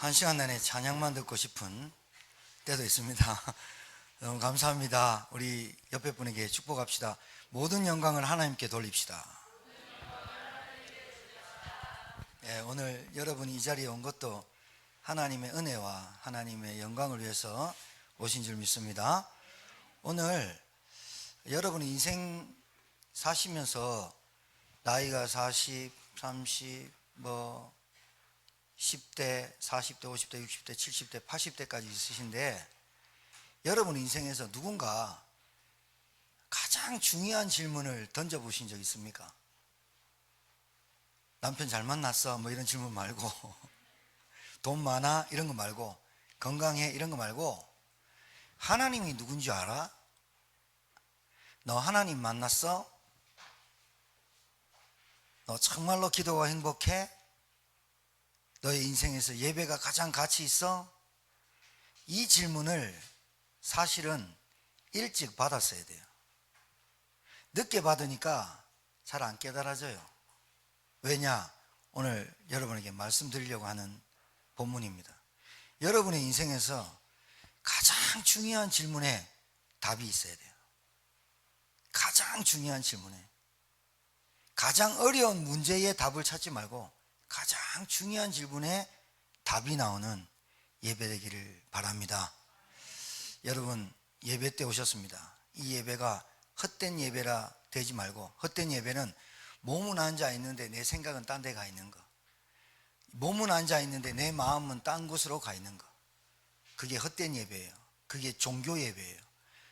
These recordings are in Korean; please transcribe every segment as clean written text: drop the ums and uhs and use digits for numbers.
한 시간 내내 찬양만 듣고 싶은 때도 있습니다. 너무 감사합니다. 우리 옆에 분에게 축복합시다. 모든 영광을 하나님께 돌립시다. 오늘 여러분이 이 자리에 온 것도 하나님의 은혜와 하나님의 영광을 위해서 오신 줄 믿습니다. 오늘 여러분이 인생 사시면서 나이가 40, 30, 10대, 40대, 50대, 60대, 70대, 80대까지 있으신데 여러분 인생에서 누군가 가장 중요한 질문을 던져보신 적 있습니까? 남편 잘 만났어? 이런 질문 말고 돈 많아? 이런 거 말고 건강해? 이런 거 말고 하나님이 누군지 알아? 너 하나님 만났어? 너 정말로 기도가 행복해? 너의 인생에서 예배가 가장 가치 있어? 이 질문을 사실은 일찍 받았어야 돼요. 늦게 받으니까 잘 안 깨달아져요. 왜냐? 오늘 여러분에게 말씀드리려고 하는 본문입니다. 여러분의 인생에서 가장 중요한 질문에 답이 있어야 돼요. 가장 중요한 질문에, 가장 어려운 문제의 답을 찾지 말고 가장 중요한 질문에 답이 나오는 예배 되기를 바랍니다. 여러분 예배 때 오셨습니다. 이 예배가 헛된 예배라 되지 말고, 헛된 예배는 몸은 앉아 있는데 내 생각은 딴 데 가 있는 거, 몸은 앉아 있는데 내 마음은 딴 곳으로 가 있는 거, 그게 헛된 예배예요. 그게 종교 예배예요.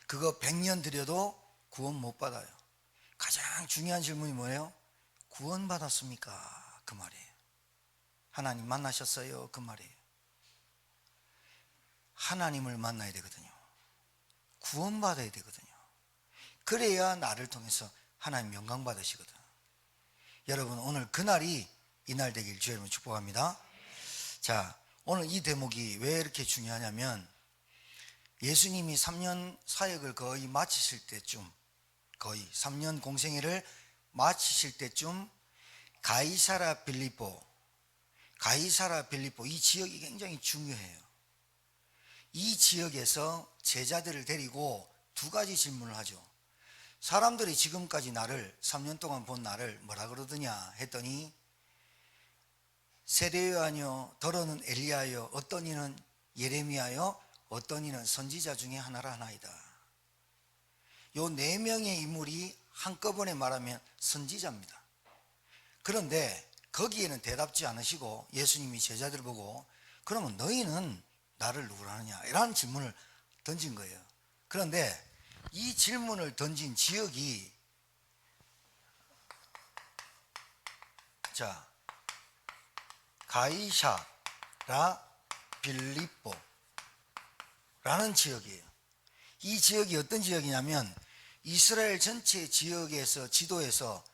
그거 100년 드려도 구원 못 받아요. 가장 중요한 질문이 뭐예요? 구원 받았습니까? 그 말이에요. 하나님 만나셨어요? 그 말이에요. 하나님을 만나야 되거든요. 구원받아야 되거든요. 그래야 나를 통해서 하나님 영광 받으시거든. 여러분 오늘 그날이 이날 되길 주의 이름으로 축복합니다. 자, 오늘 이 대목이 왜 이렇게 중요하냐면 예수님이 3년 사역을 거의 마치실 때쯤, 거의 3년 공생애를 마치실 때쯤 가이사랴 빌립보 이 지역이 굉장히 중요해요. 이 지역에서 제자들을 데리고 두 가지 질문을 하죠. 사람들이 지금까지 나를 3년 동안 본 나를 뭐라 그러더냐 했더니 세례요 아니요, 더러는 엘리야요, 어떤 이는 예레미야요, 어떤 이는 선지자 중에 하나라 하나이다. 요 4명의 인물이 한꺼번에 말하면 선지자입니다. 그런데 거기에는 대답지 않으시고 예수님이 제자들을 보고 그러면 너희는 나를 누구라 하느냐 이런 질문을 던진 거예요. 그런데 이 질문을 던진 지역이 가이사랴 빌립보라는 지역이에요. 이 지역이 어떤 지역이냐면 이스라엘 전체 지역에서 지도에서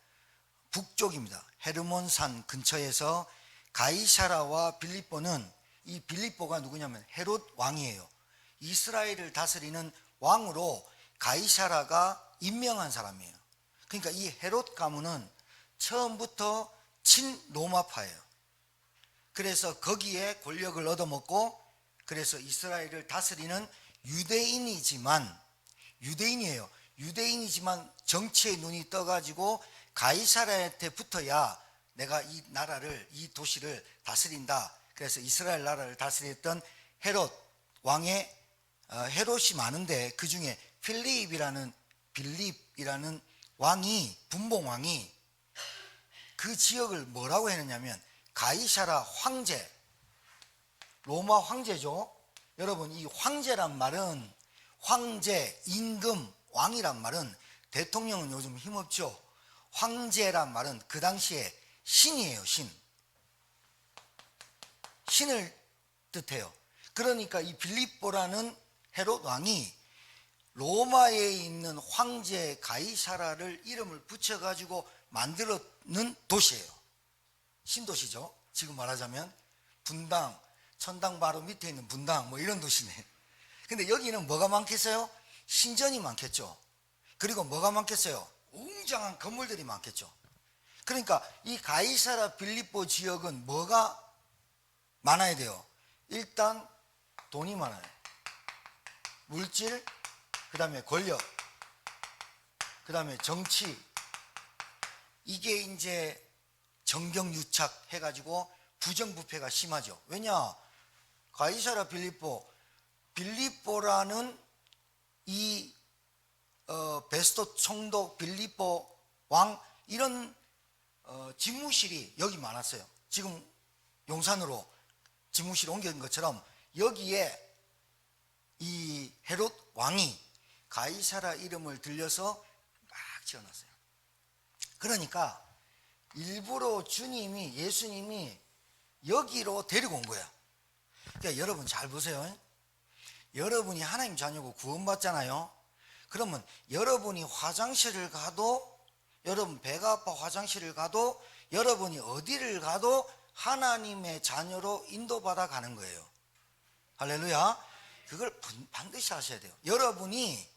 북쪽입니다. 헤르몬산 근처에서 가이사랴와 빌립보는, 이 빌립보가 누구냐면 헤롯 왕이에요. 이스라엘을 다스리는 왕으로 가이사랴가 임명한 사람이에요. 그러니까 이 헤롯 가문은 처음부터 친로마파예요. 그래서 거기에 권력을 얻어먹고, 그래서 이스라엘을 다스리는 유대인이에요. 유대인이지만 정치의 눈이 떠가지고 가이사랴한테 붙어야 내가 이 나라를, 이 도시를 다스린다. 그래서 이스라엘 나라를 다스렸던 헤롯 왕의 헤롯이 많은데 그 중에 빌립이라는 왕이, 분봉왕이 그 지역을 뭐라고 했느냐면 가이사랴 황제, 로마 황제죠. 여러분 이 황제란 말은, 황제, 임금, 왕이란 말은, 대통령은 요즘 힘없죠. 황제란 말은 그 당시에 신이에요. 신을 뜻해요. 그러니까 이 빌립보라는 헤롯 왕이 로마에 있는 황제 가이사랴를 이름을 붙여가지고 만들었는 도시예요. 신도시죠. 지금 말하자면 분당, 천당 바로 밑에 있는 분당 이런 도시네. 근데 여기는 뭐가 많겠어요? 신전이 많겠죠. 그리고 뭐가 많겠어요? 웅장한 건물들이 많겠죠. 그러니까 이 가이사랴 빌립보 지역은 뭐가 많아야 돼요? 일단 돈이 많아요. 물질, 그 다음에 권력, 그 다음에 정치. 이게 이제 정경유착 해가지고 부정부패가 심하죠. 왜냐? 가이사라 빌립보라는 이 베스토 총독, 빌립보 왕, 이런 집무실이 여기 많았어요. 지금 용산으로 집무실 옮긴 것처럼 여기에 이 헤롯 왕이 가이사라 이름을 들려서 막 지어놨어요. 그러니까 일부러 예수님이 여기로 데리고 온 거야. 그러니까 여러분 잘 보세요. 여러분이 하나님 자녀고 구원받잖아요. 그러면 여러분이 화장실을 가도, 여러분 배가 아파 화장실을 가도, 여러분이 어디를 가도 하나님의 자녀로 인도받아 가는 거예요. 할렐루야. 그걸 반드시 하셔야 돼요. 여러분이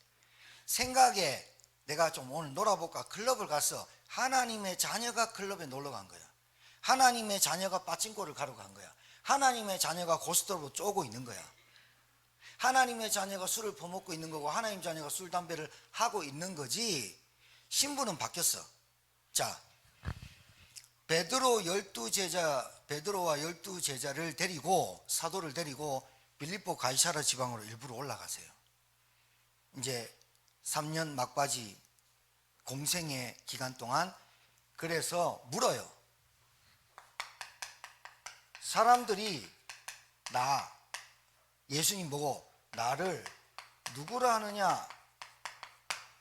생각에 내가 좀 오늘 놀아볼까 클럽을 가서 하나님의 자녀가 클럽에 놀러 간 거야. 하나님의 자녀가 빠친코를 가러 간 거야. 하나님의 자녀가 고스톱으로 쪼고 있는 거야. 하나님의 자녀가 술을 퍼먹고 있는 거고, 하나님 자녀가 술 담배를 하고 있는 거지. 신분은 바뀌었어. 자, 베드로와 12제자를 데리고, 사도를 데리고 빌립보 가이사라 지방으로 일부러 올라가세요. 이제 3년 막바지 공생의 기간 동안. 그래서 물어요. 사람들이 예수님 보고 나를 누구라 하느냐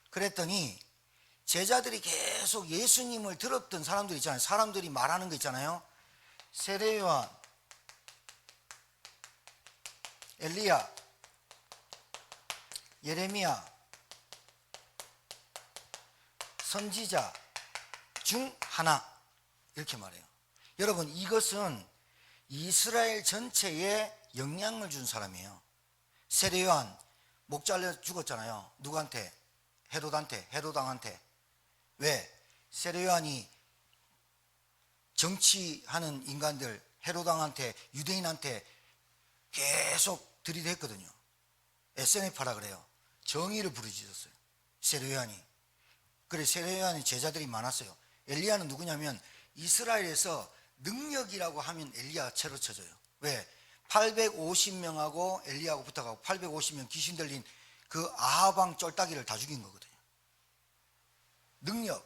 그랬더니, 제자들이 계속 예수님을 들었던 사람들 있잖아요. 사람들이 말하는 거 있잖아요. 세례 요한, 엘리야, 예레미야, 선지자 중 하나, 이렇게 말해요. 여러분, 이것은 이스라엘 전체에 영향을 준 사람이에요. 세례 요한 목 잘려 죽었잖아요. 누구한테? 헤롯왕한테. 왜? 세례 요한이 정치하는 인간들, 헤롯왕한테, 유대인한테 계속 들이댔거든요. SNF라 그래요. 정의를 부르짖었어요, 세례 요한이. 그래, 세례 요한이 제자들이 많았어요. 엘리야는 누구냐면, 이스라엘에서 능력이라고 하면 엘리야가 채로 쳐져요. 왜? 850명하고 엘리야하고 붙어가고 850명 귀신 들린 그 아하방 쫄따기를 다 죽인 거거든요. 능력.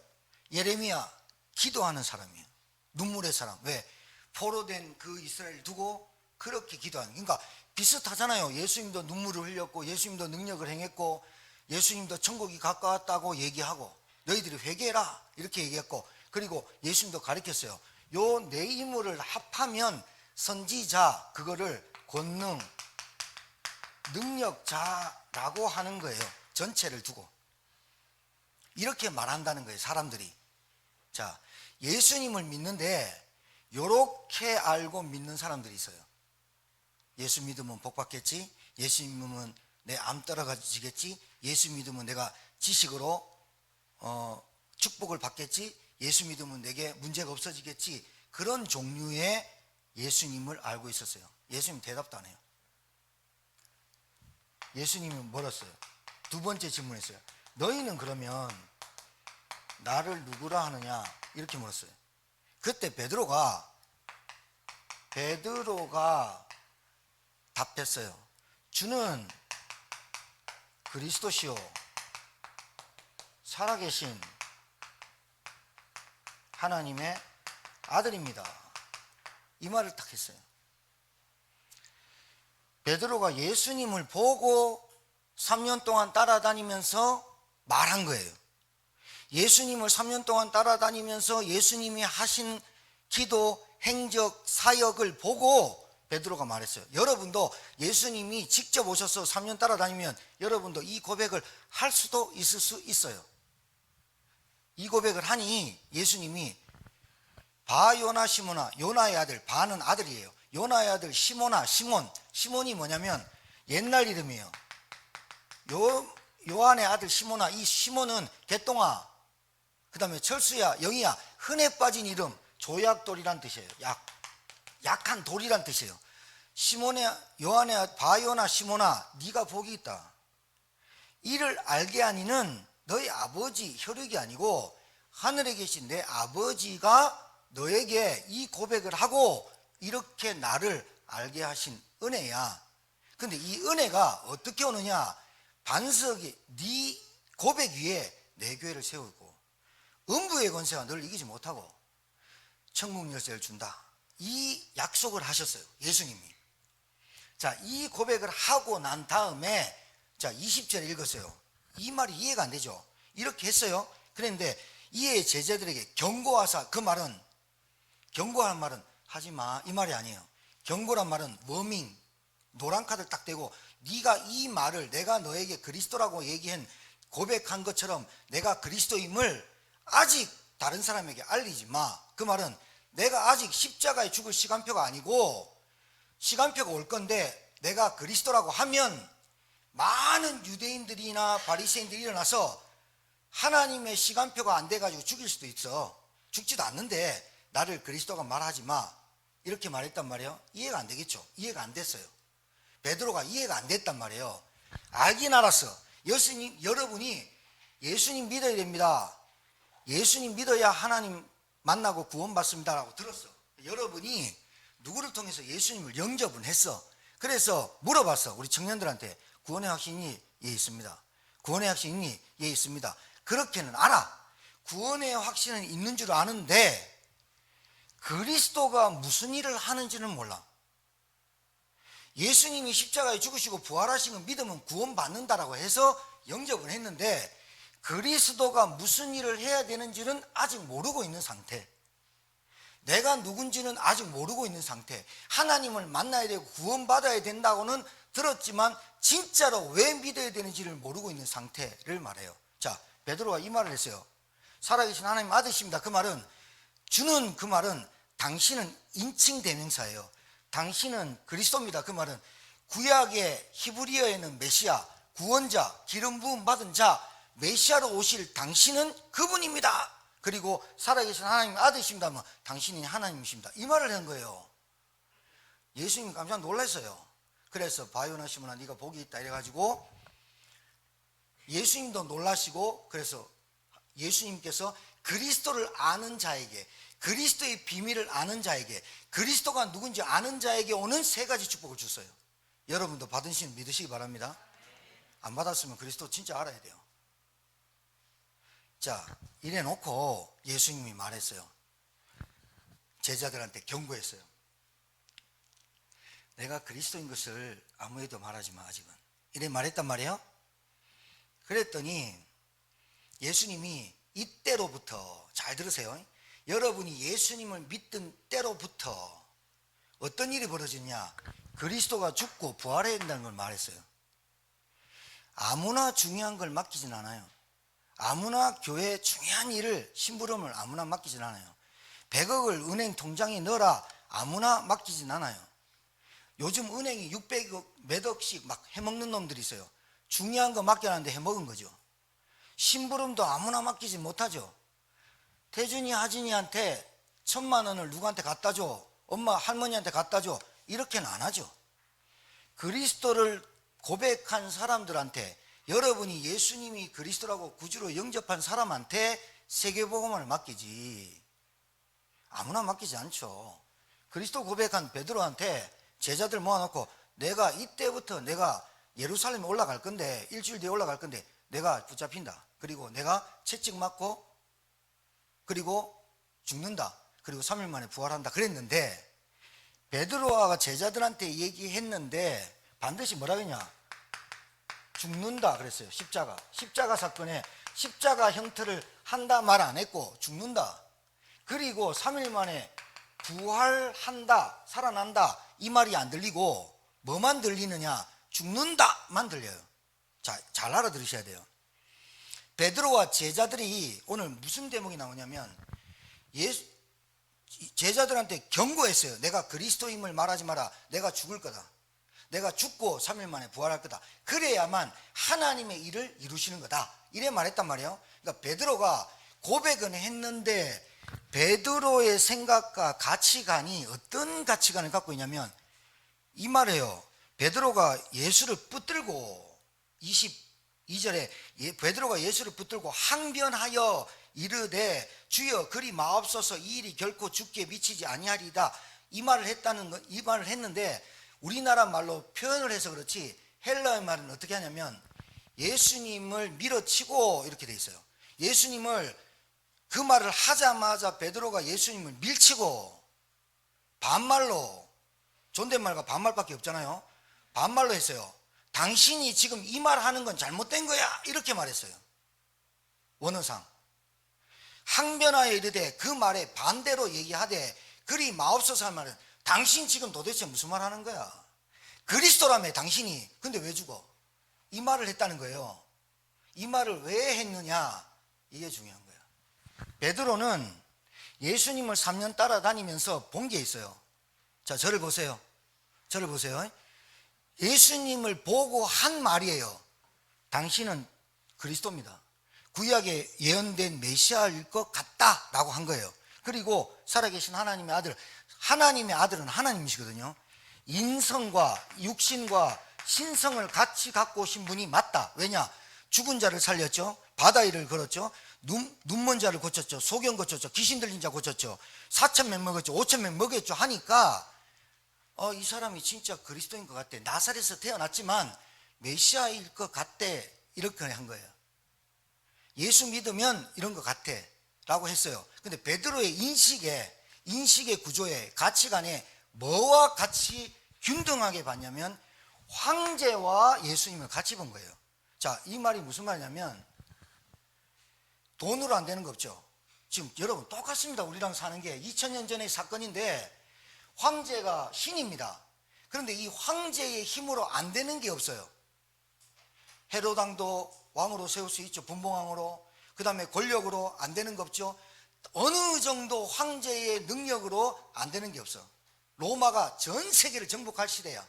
예레미야 기도하는 사람이에요. 눈물의 사람. 왜? 포로된 그 이스라엘 두고 그렇게 기도하는. 그러니까 비슷하잖아요. 예수님도 눈물을 흘렸고, 예수님도 능력을 행했고, 예수님도 천국이 가까웠다고 얘기하고, 너희들이 회개해라 이렇게 얘기했고, 그리고 예수님도 가르쳤어요. 요 네 인물을 합하면 선지자, 그거를 권능, 능력자라고 하는 거예요. 전체를 두고 이렇게 말한다는 거예요, 사람들이. 자, 예수님을 믿는데 요렇게 알고 믿는 사람들이 있어요. 예수 믿으면 복 받겠지, 예수 믿으면 내 암 떨어지겠지, 예수 믿으면 내가 지식으로 축복을 받겠지, 예수 믿으면 내게 문제가 없어지겠지. 그런 종류의 예수님을 알고 있었어요. 예수님 대답도 안 해요. 예수님이 뭐랬어요? 두 번째 질문했어요. 너희는 그러면 나를 누구라 하느냐? 이렇게 물었어요. 그때 베드로가 답했어요. 주는 그리스도시요 살아계신 하나님의 아들입니다. 이 말을 딱 했어요. 베드로가 예수님을 보고 3년 동안 따라다니면서 말한 거예요. 예수님을 3년 동안 따라다니면서 예수님이 하신 기도, 행적, 사역을 보고 베드로가 말했어요. 여러분도 예수님이 직접 오셔서 3년 따라다니면 여러분도 이 고백을 할 수도 있을 수 있어요. 이 고백을 하니 예수님이 바요나 시모나, 요나의 아들, 바는 아들이에요. 요나의 아들 시몬아, 시몬이 뭐냐면 옛날 이름이에요. 요한의 아들 시몬아, 이 시몬은 개똥아, 그 다음에 철수야, 영희야, 흔해 빠진 이름, 조약돌이란 뜻이에요. 약한 돌이란 뜻이에요. 요한의 바요나 시몬아, 네가 복이 있다. 이를 알게 하니는 너희 아버지 혈육이 아니고 하늘에 계신 내 아버지가 너에게 이 고백을 하고 이렇게 나를 알게 하신 은혜야. 근데 이 은혜가 어떻게 오느냐? 반석이 네 고백 위에 내 교회를 세우고 음부의 권세가 너를 이기지 못하고 천국 열쇠를 준다. 이 약속을 하셨어요, 예수님이. 자, 이 고백을 하고 난 다음에 자 20절에 읽었어요. 이 말이 이해가 안 되죠. 이렇게 했어요. 그런데 이에 제자들에게 경고하사, 그 말은, 경고하는 말은 하지마 이 말이 아니에요. 경고란 말은 워밍, 노란 카드를 딱 대고 네가 이 말을 내가 너에게 그리스도라고 얘기한 고백한 것처럼 내가 그리스도임을 아직 다른 사람에게 알리지 마. 그 말은 내가 아직 십자가에 죽을 시간표가 아니고 시간표가 올 건데 내가 그리스도라고 하면 많은 유대인들이나 바리새인들이 일어나서 하나님의 시간표가 안 돼가지고 죽일 수도 있어. 죽지도 않는데 나를 그리스도가 말하지 마, 이렇게 말했단 말이에요. 이해가 안 되겠죠. 이해가 안 됐어요. 베드로가 이해가 안 됐단 말이에요. 알긴 알았어. 여러분이 예수님 믿어야 됩니다. 예수님 믿어야 하나님 만나고 구원받습니다 라고 들었어. 여러분이 누구를 통해서 예수님을 영접은 했어. 그래서 물어봤어. 우리 청년들한테 구원의 확신이 예 있습니다. 구원의 확신이 예 있습니다. 그렇게는 알아. 구원의 확신은 있는 줄 아는데 그리스도가 무슨 일을 하는지는 몰라. 예수님이 십자가에 죽으시고 부활하신 걸 믿으면 구원받는다라고 해서 영접을 했는데 그리스도가 무슨 일을 해야 되는지는 아직 모르고 있는 상태. 내가 누군지는 아직 모르고 있는 상태. 하나님을 만나야 되고 구원받아야 된다고는 들었지만 진짜로 왜 믿어야 되는지를 모르고 있는 상태를 말해요. 자, 베드로가 이 말을 했어요. 살아계신 하나님 아드십니다. 그 말은, 주는 그 말은 당신은 인칭 대명사예요. 당신은 그리스도입니다. 그 말은 구약의 히브리어에는 메시아, 구원자, 기름 부음 받은 자, 메시아로 오실 당신은 그분입니다. 그리고 살아계신 하나님 아드십니다 하면 당신이 하나님이십니다. 이 말을 한 거예요. 예수님이 깜짝 놀랐어요. 그래서 바요나 시몬아 네가 복이 있다 이래가지고 예수님도 놀라시고, 그래서 예수님께서 그리스도를 아는 자에게, 그리스도의 비밀을 아는 자에게, 그리스도가 누군지 아는 자에게 오는 세 가지 축복을 줬어요. 여러분도 받으시면 믿으시기 바랍니다. 안 받았으면 그리스도 진짜 알아야 돼요. 자, 이래 놓고 예수님이 말했어요. 제자들한테 경고했어요. 내가 그리스도인 것을 아무에도 말하지 마, 아직은. 이래 말했단 말이에요. 그랬더니 예수님이 이때로부터, 잘 들으세요. 여러분이 예수님을 믿던 때로부터 어떤 일이 벌어졌냐? 그리스도가 죽고 부활해야 된다는 걸 말했어요. 아무나 중요한 걸 맡기진 않아요. 아무나 교회에 중요한 일을, 심부름을 아무나 맡기진 않아요. 100억을 은행 통장에 넣어라 아무나 맡기진 않아요. 요즘 은행이 600억 몇 억씩 막 해먹는 놈들이 있어요. 중요한 거 맡겨놨는데 해먹은 거죠. 심부름도 아무나 맡기지 못하죠. 태준이 하진이한테 1000만 원을 누구한테 갖다 줘, 엄마 할머니한테 갖다 줘, 이렇게는 안 하죠. 그리스도를 고백한 사람들한테, 여러분이 예수님이 그리스도라고 구주로 영접한 사람한테 세계복음을 맡기지 아무나 맡기지 않죠. 그리스도 고백한 베드로한테 제자들 모아놓고 내가 이때부터 내가 예루살렘에 올라갈 건데, 일주일 뒤에 올라갈 건데 내가 붙잡힌다. 그리고 내가 채찍 맞고 그리고 죽는다. 그리고 3일 만에 부활한다. 그랬는데 베드로가 제자들한테 얘기했는데 반드시 뭐라 그랬냐? 죽는다 그랬어요. 십자가 사건에 십자가 형태를 한다 말 안 했고 죽는다. 그리고 3일 만에 부활한다, 살아난다 이 말이 안 들리고 뭐만 들리느냐? 죽는다만 들려요. 자, 잘 알아들으셔야 돼요. 베드로와 제자들이 오늘 무슨 대목이 나오냐면 제자들한테 경고했어요. 내가 그리스도임을 말하지 마라. 내가 죽을 거다. 내가 죽고 3일 만에 부활할 거다. 그래야만 하나님의 일을 이루시는 거다. 이래 말했단 말이에요. 그러니까 베드로가 고백은 했는데 베드로의 생각과 가치관이 어떤 가치관을 갖고 있냐면 이 말이에요. 베드로가 예수를 붙들고 22절에 베드로가 예수를 붙들고 항변하여 이르되 주여 그리 마옵소서 이 일이 결코 죽게 미치지 아니하리이다. 이 말을 했는데 우리나라 말로 표현을 해서 그렇지 헬라의 말은 어떻게 하냐면 예수님을 밀어치고 이렇게 돼 있어요. 예수님을 그 말을 하자마자 베드로가 예수님을 밀치고 반말로, 존댓말과 반말밖에 없잖아요. 반말로 했어요. 당신이 지금 이 말 하는 건 잘못된 거야 이렇게 말했어요. 원어상 항변하여 이르되 그 말에 반대로 얘기하되 그리 마옵소서 할 말은 당신 지금 도대체 무슨 말 하는 거야? 그리스도라며 당신이. 근데 왜 죽어? 이 말을 했다는 거예요. 이 말을 왜 했느냐, 이게 중요한 거예요. 베드로는 예수님을 3년 따라다니면서 본 게 있어요. 자, 저를 보세요. 저를 보세요. 예수님을 보고 한 말이에요. 당신은 그리스도입니다. 구약에 예언된 메시아일 것 같다라고 한 거예요. 그리고 살아계신 하나님의 아들, 하나님의 아들은 하나님이시거든요. 인성과 육신과 신성을 같이 갖고 오신 분이 맞다. 왜냐? 죽은 자를 살렸죠. 바다 일을 걸었죠. 눈먼 자를 고쳤죠. 소경 고쳤죠. 귀신 들린 자 고쳤죠. 4,000명 먹었죠. 5,000명 먹였죠. 하니까 이 사람이 진짜 그리스도인 것 같대. 나사렛에서 태어났지만 메시아일 것 같대. 이렇게 한 거예요. 예수 믿으면 이런 것 같아 라고 했어요. 근데 베드로의 인식의 구조에, 가치관에 뭐와 같이 균등하게 봤냐면 황제와 예수님을 같이 본 거예요. 자, 이 말이 무슨 말이냐면 돈으로 안 되는 거 없죠. 지금 여러분 똑같습니다. 우리랑 사는 게 2000년 전의 사건인데 황제가 신입니다. 그런데 이 황제의 힘으로 안 되는 게 없어요. 헤롯 왕도 왕으로 세울 수 있죠. 분봉왕으로. 그 다음에 권력으로 안 되는 거 없죠. 어느 정도 황제의 능력으로 안 되는 게 없어. 로마가 전 세계를 정복할 시대야.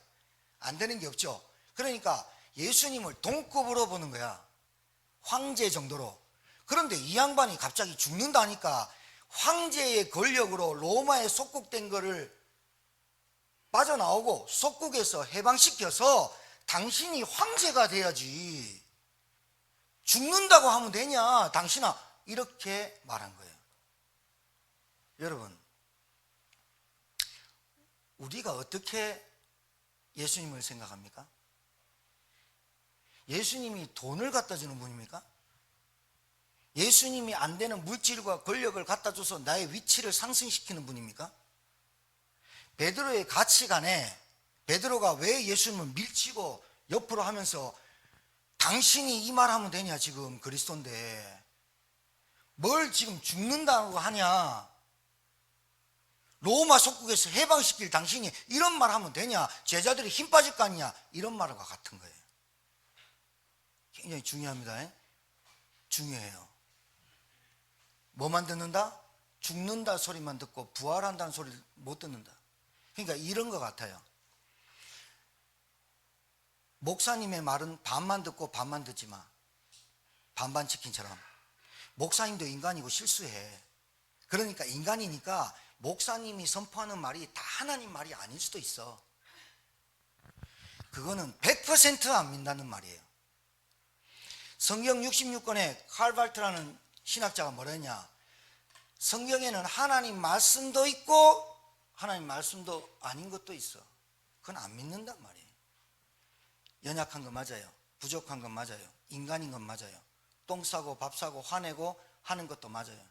안 되는 게 없죠. 그러니까 예수님을 동급으로 보는 거야. 황제 정도로. 그런데 이 양반이 갑자기 죽는다니까 황제의 권력으로 로마에 속국된 거를 빠져나오고 속국에서 해방시켜서 당신이 황제가 돼야지. 죽는다고 하면 되냐 당신아, 이렇게 말한 거예요. 여러분, 우리가 어떻게 예수님을 생각합니까? 예수님이 돈을 갖다 주는 분입니까? 예수님이 안 되는 물질과 권력을 갖다 줘서 나의 위치를 상승시키는 분입니까? 베드로의 가치관에 베드로가 왜 예수님을 밀치고 옆으로 하면서 당신이 이 말하면 되냐, 지금 그리스도인데 뭘 지금 죽는다고 하냐, 로마 속국에서 해방시킬 당신이 이런 말 하면 되냐, 제자들이 힘 빠질 거 아니냐, 이런 말과 같은 거예요. 굉장히 중요합니다. 중요해요. 뭐만 듣는다? 죽는다 소리만 듣고 부활한다는 소리를 못 듣는다. 그러니까 이런 것 같아요. 목사님의 말은 반만 듣고 반만 듣지 마. 반반 치킨처럼. 목사님도 인간이고 실수해. 그러니까 인간이니까 목사님이 선포하는 말이 다 하나님 말이 아닐 수도 있어. 그거는 100% 안 믿는다는 말이에요. 성경 66권에 칼발트라는 신학자가 뭐라 했냐, 성경에는 하나님 말씀도 있고 하나님 말씀도 아닌 것도 있어. 그건 안 믿는단 말이에요. 연약한 건 맞아요. 부족한 건 맞아요. 인간인 건 맞아요. 똥 싸고 밥 싸고 화내고 하는 것도 맞아요.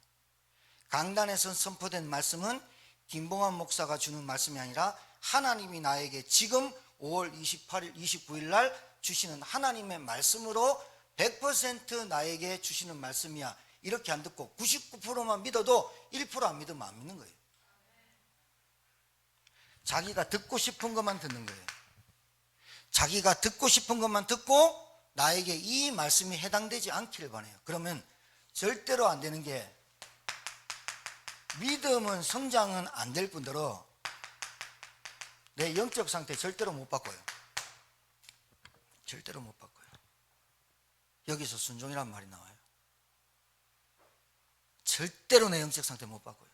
강단에서 선포된 말씀은 김봉환 목사가 주는 말씀이 아니라 하나님이 나에게 지금 5월 28일, 29일 날 주시는 하나님의 말씀으로 100% 나에게 주시는 말씀이야. 이렇게 안 듣고 99%만 믿어도 1%안 믿으면 안 믿는 거예요. 자기가 듣고 싶은 것만 듣는 거예요. 자기가 듣고 싶은 것만 듣고 나에게 이 말씀이 해당되지 않기를 바라요. 그러면 절대로 안 되는 게, 믿음은 성장은 안 될 뿐더러 내 영적 상태 절대로 못 바꿔요. 절대로 못 바꿔요. 여기서 순종이란 말이 나와요. 절대로 내 영적 상태 못 바꿔요.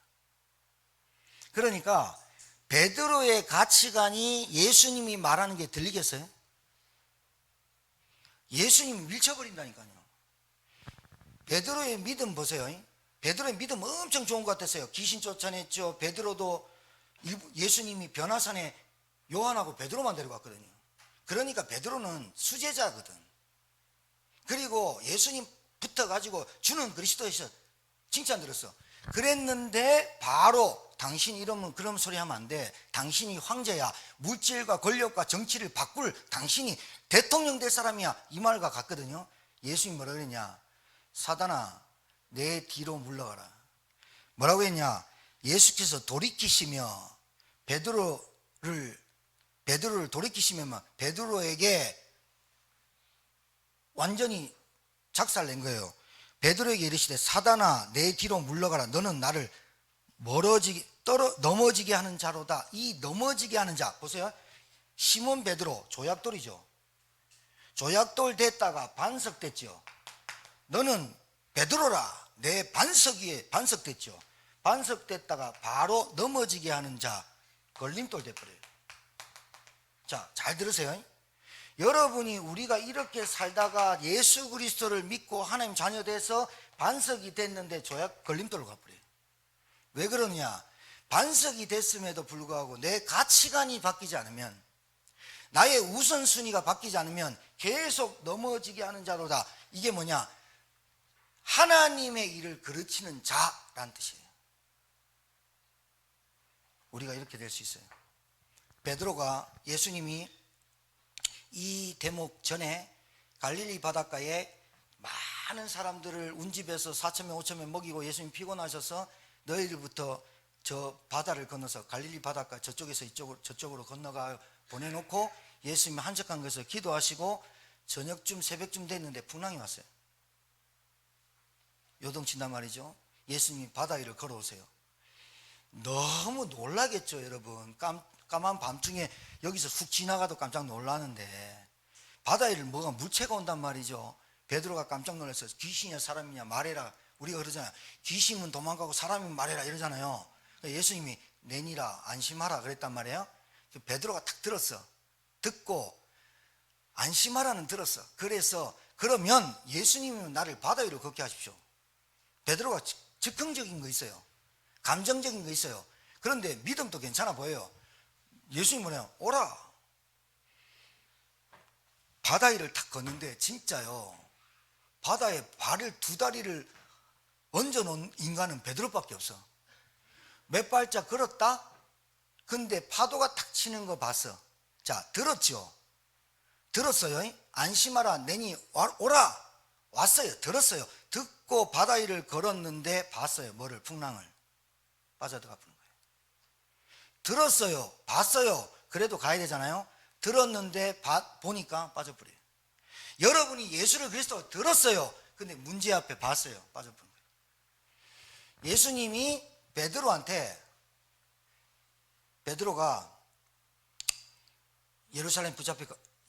그러니까 베드로의 가치관이 예수님이 말하는 게 들리겠어요? 예수님이 밀쳐버린다니까요. 베드로의 믿음 보세요. 베드로의 믿음 엄청 좋은 것 같았어요. 귀신 쫓아냈죠. 베드로도 예수님이 변화산에 요한하고 베드로만 데려갔거든요. 그러니까 베드로는 수제자거든. 그리고 예수님 붙어가지고 주는 그리스도에서 칭찬 들었어. 그랬는데 바로 당신 이러면 그런 소리 하면 안 돼. 당신이 황제야. 물질과 권력과 정치를 바꿀 당신이 대통령 될 사람이야. 이 말과 같거든요. 예수님이 뭐라 그랬냐? 사단아, 내 뒤로 물러가라. 뭐라고 했냐? 예수께서 돌이키시며 베드로를 돌이키시면 베드로에게 완전히 작살낸 거예요. 베드로에게 이르시되 사단아 내 뒤로 물러가라. 너는 나를 넘어지게 하는 자로다. 이 넘어지게 하는 자 보세요. 시몬 베드로 조약돌이죠. 조약돌 됐다가 반석됐죠. 너는 베드로라. 내 반석 위에 반석됐죠. 반석됐다가 바로 넘어지게 하는 자 걸림돌 돼버려요. 자, 잘 들으세요. 여러분이 우리가 이렇게 살다가 예수 그리스도를 믿고 하나님 자녀 돼서 반석이 됐는데 조약 걸림돌로 가버려요. 왜 그러냐? 반석이 됐음에도 불구하고 내 가치관이 바뀌지 않으면, 나의 우선순위가 바뀌지 않으면 계속 넘어지게 하는 자로다. 이게 뭐냐? 하나님의 일을 그르치는 자란 뜻이에요. 우리가 이렇게 될 수 있어요. 베드로가 예수님이 이 대목 전에 갈릴리 바닷가에 많은 사람들을 운집해서 4,000명 5,000명 먹이고 예수님 피곤하셔서 너희들부터 저 바다를 건너서 갈릴리 바닷가 저쪽에서 저쪽으로 건너가 보내놓고 예수님이 한적한 곳에서 기도하시고 저녁쯤 새벽쯤 됐는데 풍랑이 왔어요. 요동친단 말이죠. 예수님이 바다 위를 걸어오세요. 너무 놀라겠죠 여러분. 까만 밤중에 여기서 훅 지나가도 깜짝 놀라는데 바다 위를 뭐가 물체가 온단 말이죠. 베드로가 깜짝 놀라서 귀신이냐 사람이냐 말해라. 우리가 그러잖아요. 귀신은 도망가고 사람은 말해라 이러잖아요. 예수님이 내니라 안심하라 그랬단 말이에요. 베드로가 탁 들었어. 듣고 안심하라는 들었어. 그래서 그러면 예수님은 나를 바다 위로 걷게 하십시오. 베드로가 즉흥적인 거 있어요. 감정적인 거 있어요. 그런데 믿음도 괜찮아 보여요. 예수님 뭐냐? 오라. 바다 위를 탁 걷는데 진짜요. 바다에 발을 두 다리를 얹어놓은 인간은 베드로밖에 없어. 몇 발짝 걸었다? 근데 파도가 탁 치는 거 봤어. 자, 들었죠? 들었어요. 안심하라 내니 오라. 왔어요. 들었어요. 듣고 바다 위를 걸었는데 봤어요. 뭐를? 풍랑을. 빠져들어가 버린 거예요. 들었어요. 봤어요. 그래도 가야 되잖아요. 들었는데 보니까 빠져버려요. 여러분이 예수를 그리스도 들었어요. 근데 문제 앞에 봤어요. 빠져버린 거예요. 예수님이 베드로가 예루살렘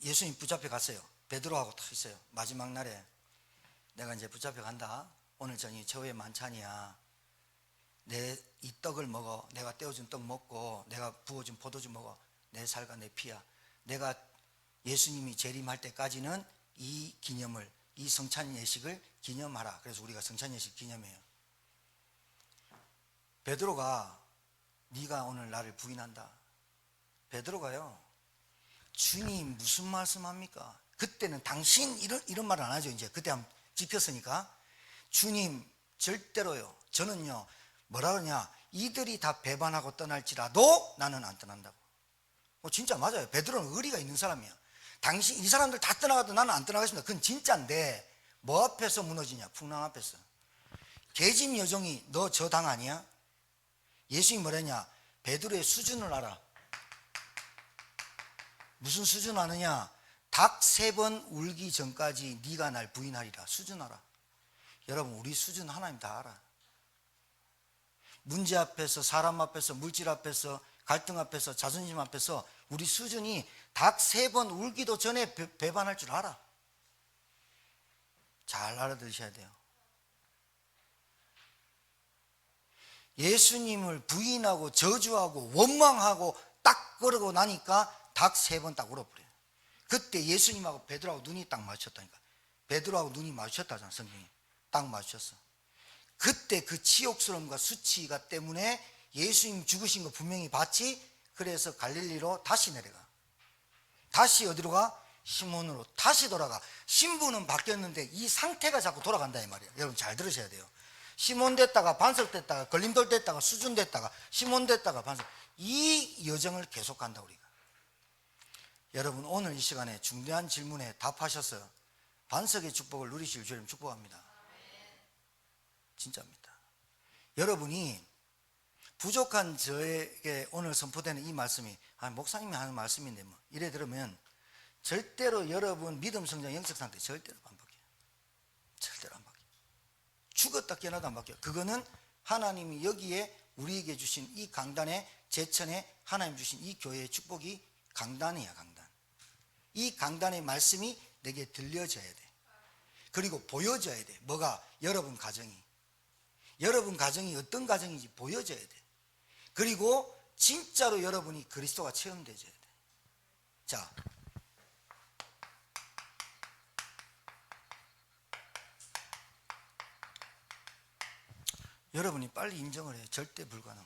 예수님 붙잡혀 갔어요. 베드로하고 딱 있어요. 마지막 날에 내가 이제 붙잡혀 간다. 오늘 저녁이 최후의 만찬이야. 내 이 떡을 먹어. 내가 떼어준 떡 먹고 내가 부어준 포도주 먹어. 내 살과 내 피야. 내가 예수님이 재림할 때까지는 이 기념을, 이 성찬 예식을 기념하라. 그래서 우리가 성찬 예식 기념해요. 베드로가 네가 오늘 나를 부인한다. 베드로가요, 주님 무슨 말씀합니까? 그때는 당신 이런 말 안 하죠. 이제 그때 한번 짚혔으니까. 주님 절대로요. 저는요 뭐라 그러냐? 이들이 다 배반하고 떠날지라도 나는 안 떠난다고. 진짜 맞아요. 베드로는 의리가 있는 사람이야. 이 사람들 다 떠나가도 나는 안 떠나겠습니다. 그건 진짜인데 뭐 앞에서 무너지냐? 풍랑 앞에서. 계집 여종이 너 저 당 아니야? 예수님이 뭐랬냐? 베드로의 수준을 알아. 무슨 수준 아느냐? 닭 3번 울기 전까지 네가 날 부인하리라. 수준 알아. 여러분 우리 수준 하나님 다 알아. 문제 앞에서, 사람 앞에서, 물질 앞에서, 갈등 앞에서, 자존심 앞에서 우리 수준이 닭 3번 울기도 전에 배반할 줄 알아. 잘 알아들으셔야 돼요. 예수님을 부인하고 저주하고 원망하고 딱 그러고 나니까 닭 3번 딱 울어버려요. 그때 예수님하고 베드로하고 눈이 딱 마주쳤다니까. 베드로하고 눈이 마주쳤다잖아. 성경이 딱 마주쳤어. 그때 그 치욕스러움과 수치가 때문에 예수님 죽으신 거 분명히 봤지. 그래서 갈릴리로 다시 내려가. 다시 어디로 가? 시몬으로 다시 돌아가. 신부는 바뀌었는데 이 상태가 자꾸 돌아간다 이 말이에요. 여러분 잘 들으셔야 돼요. 시몬 됐다가 반석 됐다가 걸림돌 됐다가 수준 됐다가 시몬 됐다가 반석, 이 여정을 계속한다 우리가. 여러분 오늘 이 시간에 중대한 질문에 답하셔서 반석의 축복을 누리실 주님 축복합니다. 진짜입니다. 여러분이 부족한 저에게 오늘 선포되는 이 말씀이 목사님이 하는 말씀인데 뭐 이래 들으면 절대로 여러분 믿음 성장 영적 상태 절대로 안 바뀌어요. 절대로 안 바뀌어요. 죽었다 깨어나도 안 바뀌어요. 그거는 하나님이 여기에 우리에게 주신 이 강단에 제천에 하나님 주신 이 교회의 축복이 강단이야. 강단. 이 강단의 말씀이 내게 들려져야 돼. 그리고 보여져야 돼. 뭐가? 여러분 가정이 어떤 가정인지 보여져야 돼. 그리고 진짜로 여러분이 그리스도가 체험되어야 돼. 자, 여러분이 빨리 인정을 해요. 절대 불가능.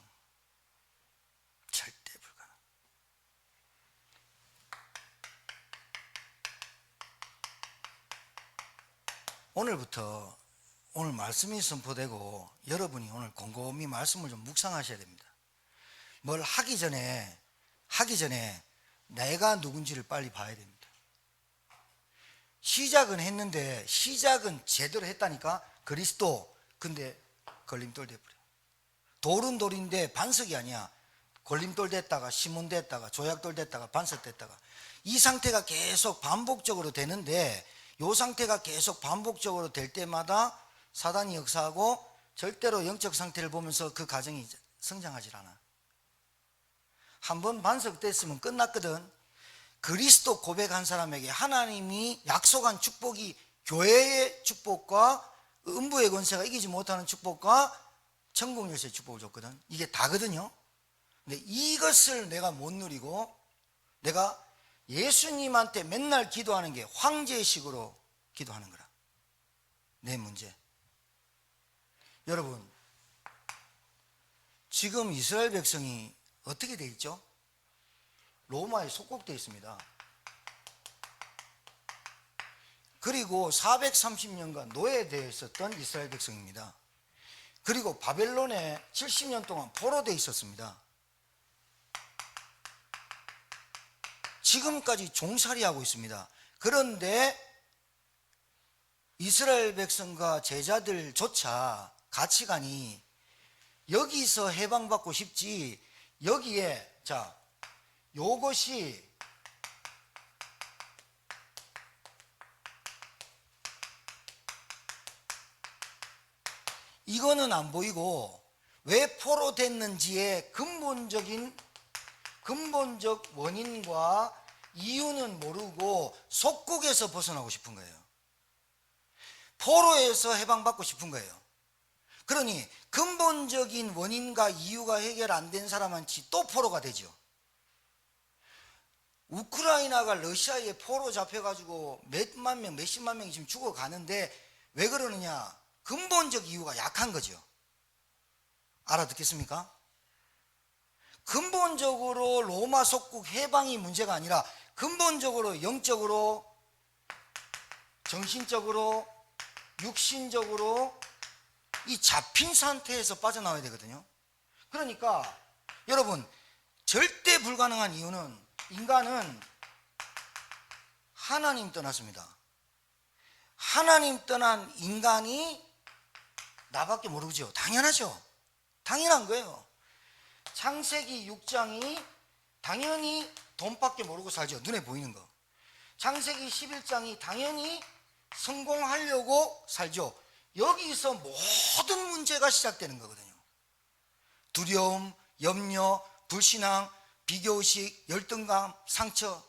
절대 불가능. 오늘부터 오늘 말씀이 선포되고 여러분이 오늘 곰곰이 말씀을 좀 묵상하셔야 됩니다. 뭘 하기 전에 내가 누군지를 빨리 봐야 됩니다. 시작은 했는데 시작은 제대로 했다니까 그리스도. 근데 걸림돌 돼버려. 돌은 돌인데 반석이 아니야. 걸림돌 됐다가 시몬 됐다가 조약돌 됐다가 반석 됐다가 이 상태가 계속 반복적으로 되는데 이 상태가 계속 반복적으로 될 때마다 사단이 역사하고 절대로 영적 상태를 보면서 그 가정이 성장하질 않아. 한번 반석됐으면 끝났거든. 그리스도 고백한 사람에게 하나님이 약속한 축복이 교회의 축복과 음부의 권세가 이기지 못하는 축복과 천국 열쇠의 축복을 줬거든. 이게 다거든요. 근데 이것을 내가 못 누리고 내가 예수님한테 맨날 기도하는 게 황제식으로 기도하는 거라. 내 문제. 여러분 지금 이스라엘 백성이 어떻게 돼 있죠? 로마에 속국되어 있습니다. 그리고 430년간 노예되어 있었던 이스라엘 백성입니다. 그리고 바벨론에 70년 동안 포로되어 있었습니다. 지금까지 종살이하고 있습니다. 그런데 이스라엘 백성과 제자들조차 가치관이 여기서 해방받고 싶지 여기에 자 요것이 이거는 안 보이고 왜 포로됐는지의 근본적 원인과 이유는 모르고 속국에서 벗어나고 싶은 거예요. 포로에서 해방받고 싶은 거예요. 그러니 근본적인 원인과 이유가 해결 안 된 사람한테 또 포로가 되죠. 우크라이나가 러시아에 포로 잡혀가지고 몇만 명, 몇십만 명이 지금 죽어가는데 왜 그러느냐? 근본적 이유가 약한 거죠. 알아듣겠습니까? 근본적으로 로마 속국 해방이 문제가 아니라 근본적으로 영적으로, 정신적으로, 육신적으로 이 잡힌 상태에서 빠져나와야 되거든요. 그러니까 여러분 절대 불가능한 이유는 인간은 하나님 떠났습니다. 하나님 떠난 인간이 나밖에 모르죠. 당연하죠. 당연한 거예요. 창세기 6장이 당연히 돈밖에 모르고 살죠. 눈에 보이는 거. 창세기 11장이 당연히 성공하려고 살죠. 여기서 모든 문제가 시작되는 거거든요. 두려움, 염려, 불신앙, 비교의식, 열등감, 상처.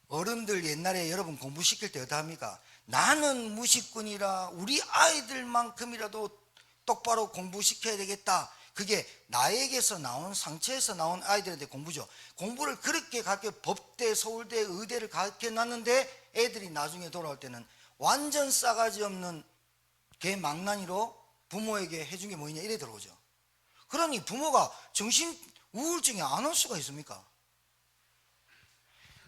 어른들 옛날에 여러분 공부시킬 때 어떠합니까? 나는 무식꾼이라 우리 아이들만큼이라도 똑바로 공부시켜야 되겠다. 그게 나에게서 나온, 상처에서 나온 아이들한테 공부죠. 공부를 그렇게 가르쳐 법대, 서울대, 의대를 가르쳐 놨는데 애들이 나중에 돌아올 때는 완전 싸가지 없는 개 망나니로 부모에게 해준 게 뭐냐 이래 들어오죠. 그러니 부모가 정신 우울증이 안 올 수가 있습니까?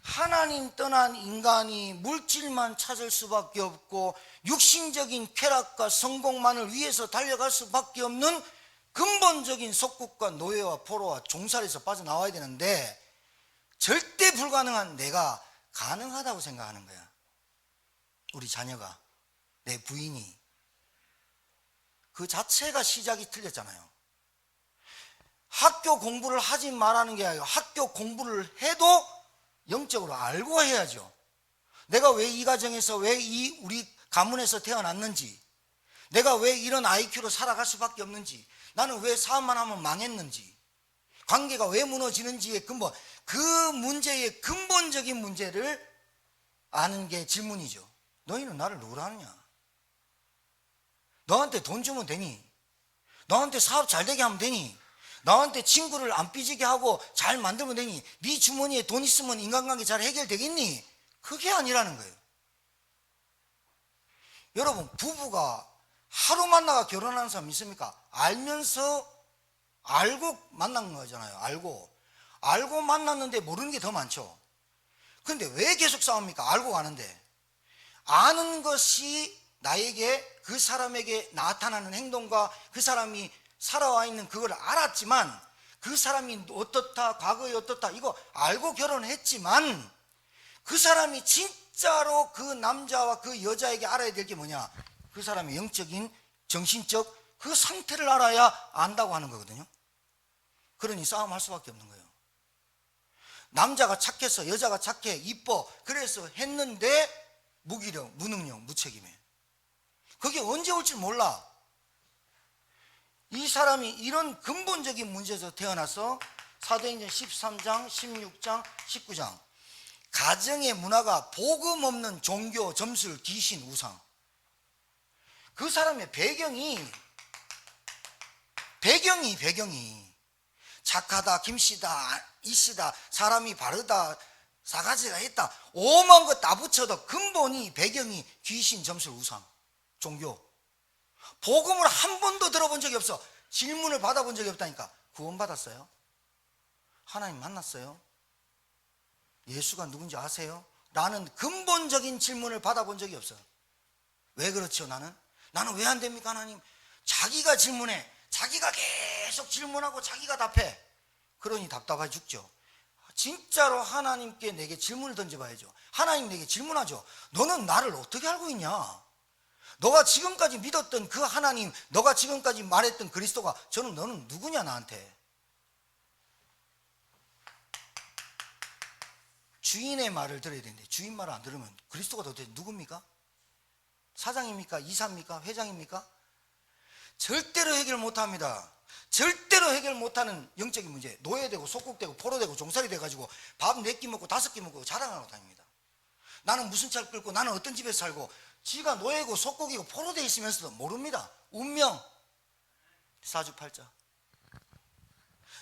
하나님 떠난 인간이 물질만 찾을 수밖에 없고 육신적인 쾌락과 성공만을 위해서 달려갈 수밖에 없는 근본적인 속국과 노예와 포로와 종살이에서 빠져나와야 되는데 절대 불가능한 내가 가능하다고 생각하는 거야. 우리 자녀가, 내 부인이. 그 자체가 시작이 틀렸잖아요. 학교 공부를 하지 말라는 게 아니라 학교 공부를 해도 영적으로 알고 해야죠. 내가 왜 이 가정에서, 왜 이 우리 가문에서 태어났는지, 내가 왜 이런 IQ로 살아갈 수밖에 없는지, 나는 왜 사업만 하면 망했는지, 관계가 왜 무너지는지의 근본, 그 문제의 근본적인 문제를 아는 게 질문이죠. 너희는 나를 누구라 하느냐? 너한테 돈 주면 되니? 너한테 사업 잘 되게 하면 되니? 너한테 친구를 안 삐지게 하고 잘 만들면 되니? 네 주머니에 돈 있으면 인간관계 잘 해결되겠니? 그게 아니라는 거예요. 여러분, 부부가 하루 만나가 결혼하는 사람 있습니까? 알고 만난 거잖아요. 알고 만났는데 모르는 게 더 많죠. 그런데 왜 계속 싸웁니까? 알고 가는데. 아는 것이 나에게, 그 사람에게 나타나는 행동과 그 사람이 살아와 있는 그걸 알았지만, 그 사람이 어떻다, 과거에 어떻다, 이거 알고 결혼했지만, 그 사람이 진짜로 그 남자와 그 여자에게 알아야 될 게 뭐냐? 그 사람의 영적인, 정신적 그 상태를 알아야 안다고 하는 거거든요. 그러니 싸움할 수밖에 없는 거예요. 남자가 착해서, 여자가 착해, 이뻐, 그래서 했는데 무기력, 무능력, 무책임해. 그게 언제 올지 몰라. 이 사람이 이런 근본적인 문제에서 태어나서 사도행전 13장, 16장, 19장 가정의 문화가 복음 없는 종교, 점술, 귀신, 우상. 그 사람의 배경이 착하다, 김씨다, 이씨다, 사람이 바르다, 사가지가 했다, 오만 것 다 붙여도 근본이, 배경이 귀신, 점술, 우상, 종교. 복음을 한 번도 들어본 적이 없어. 질문을 받아본 적이 없다니까. 구원받았어요? 하나님 만났어요? 예수가 누군지 아세요? 라는 근본적인 질문을 받아본 적이 없어요. 왜 그렇죠? 나는 왜 안 됩니까 하나님? 자기가 질문해. 자기가 계속 질문하고 자기가 답해. 그러니 답답해 죽죠. 진짜로 하나님께 내게 질문을 던져봐야죠. 하나님 내게 질문하죠. 너는 나를 어떻게 알고 있냐? 너가 지금까지 믿었던 그 하나님, 너가 지금까지 말했던 그리스도가, 너는 누구냐 나한테? 주인의 말을 들어야 되는데 주인 말을 안 들으면 그리스도가 도대체 누굽니까? 사장입니까? 이사입니까? 회장입니까? 절대로 해결 못합니다. 절대로 해결 못하는 영적인 문제. 노예되고 속국되고 포로되고 종살이 돼가지고 밥 4끼 먹고 5끼 먹고 자랑하고 다닙니다. 나는 무슨 차를 끌고, 나는 어떤 집에서 살고, 지가 노예고 속국이고 포로되어 있으면서도 모릅니다. 운명, 사주팔자.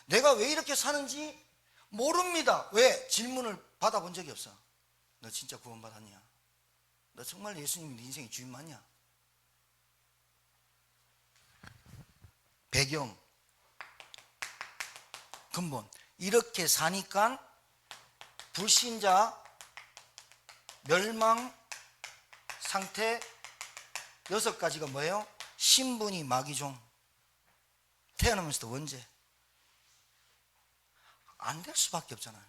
내가 왜 이렇게 사는지 모릅니다. 왜? 질문을 받아본 적이 없어. 너 진짜 구원받았냐? 너 정말 예수님이 네 인생의 주인 맞냐? 배경, 근본. 이렇게 사니까 불신자 멸망 상태 6가지가 뭐예요? 신분이 마귀종. 태어나면서도 원죄. 안 될 수밖에 없잖아요.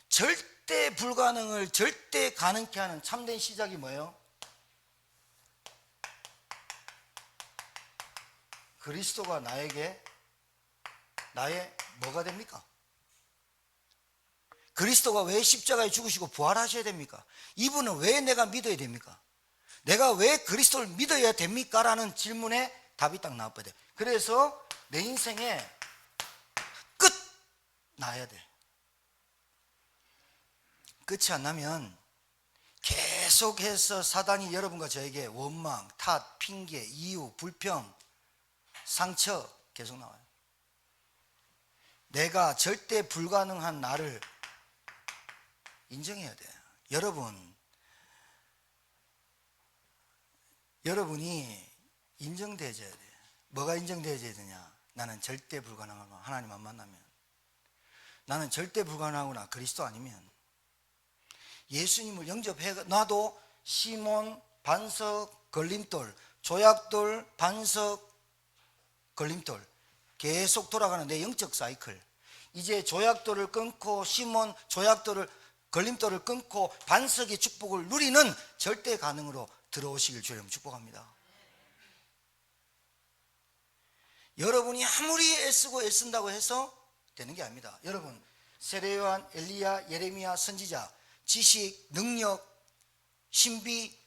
절대 불가능을 절대 가능케 하는 참된 시작이 뭐예요? 그리스도가 나에게, 나의 뭐가 됩니까? 그리스도가 왜 십자가에 죽으시고 부활하셔야 됩니까? 이분은 왜 내가 믿어야 됩니까? 내가 왜 그리스도를 믿어야 됩니까? 라는 질문에 답이 딱 나와야 돼. 그래서 내 인생에 끝 나야 돼. 끝이 안 나면 계속해서 사단이 여러분과 저에게 원망, 탓, 핑계, 이유, 불평, 상처 계속 나와요. 내가 절대 불가능한 나를 인정해야 돼요. 여러분이 인정되어져야 돼요. 뭐가 인정되어져야 되냐? 나는 절대 불가능하고 하나님 안 만나면, 나는 절대 불가능하구나 그리스도 아니면. 예수님을 영접해 놔도 시몬, 반석, 걸림돌, 조약돌, 반석, 걸림돌, 계속 돌아가는 내 영적 사이클. 이제 조약돌을 끊고 시몬, 조약돌을, 걸림돌을 끊고 반석의 축복을 누리는 절대 가능으로 들어오시길 주님 축복합니다. 여러분이 아무리 애쓰고 애쓴다고 해서 되는 게 아닙니다. 여러분, 세례요한, 엘리야, 예레미야, 선지자, 지식, 능력, 신비,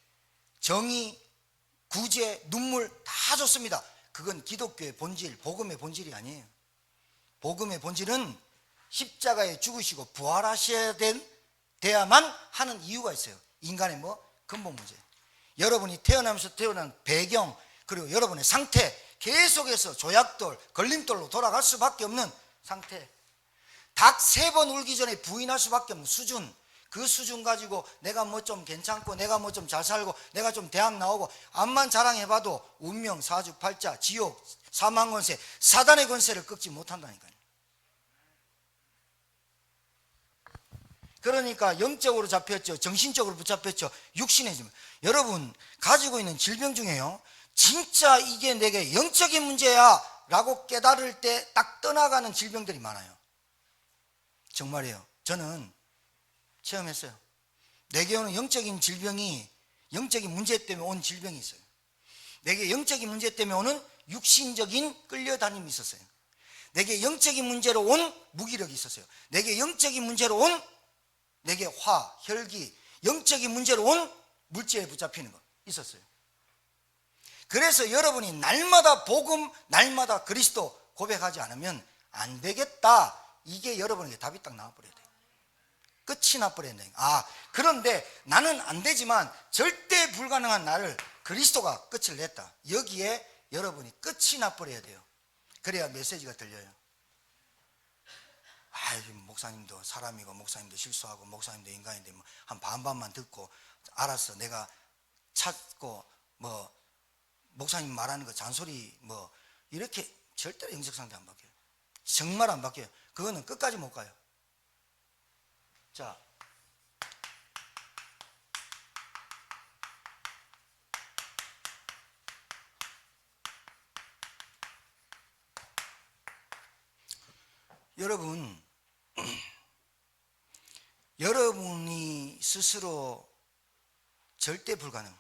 정의, 구제, 눈물 다 좋습니다. 그건 기독교의 본질, 복음의 본질이 아니에요. 복음의 본질은 십자가에 죽으시고 부활하셔야 돼야만 하는 이유가 있어요. 인간의 근본 문제. 여러분이 태어나면서 태어난 배경, 그리고 여러분의 상태, 계속해서 조약돌, 걸림돌로 돌아갈 수밖에 없는 상태. 닭 3번 울기 전에 부인할 수밖에 없는 수준. 그 수준 가지고 내가 좀 괜찮고, 내가 좀 잘 살고, 내가 좀 대학 나오고 암만 자랑해봐도 운명, 사주팔자, 지옥, 사망권세, 사단의 권세를 꺾지 못한다니까요. 그러니까 영적으로 잡혔죠. 정신적으로 붙잡혔죠. 육신의 질문. 여러분 가지고 있는 질병 중에요, 진짜 이게 내게 영적인 문제야 라고 깨달을 때 딱 떠나가는 질병들이 많아요. 정말이에요. 저는 체험했어요. 내게 오는 영적인 질병이, 영적인 문제 때문에 온 질병이 있어요. 내게 영적인 문제 때문에 오는 육신적인 끌려다님이 있었어요. 내게 영적인 문제로 온 무기력이 있었어요. 내게 영적인 문제로 온 내게 화, 혈기, 영적인 문제로 온 물질에 붙잡히는 거 있었어요. 그래서 여러분이 날마다 복음, 날마다 그리스도 고백하지 않으면 안 되겠다. 이게 여러분에게 답이 딱 나와버려야 돼요. 끝이 나버려야 돼요. 그런데 나는 안 되지만 절대 불가능한 나를 그리스도가 끝을 냈다. 여기에 여러분이 끝이 나버려야 돼요. 그래야 메시지가 들려요. 목사님도 사람이고, 목사님도 실수하고, 목사님도 인간인데 한 반반만 듣고 알았어, 내가 찾고, 목사님 말하는 거 잔소리 이렇게 절대로 영적 상태 안 바뀌어요. 정말 안 바뀌어요. 그거는 끝까지 못 가요. 자, 여러분이 스스로 절대 불가능.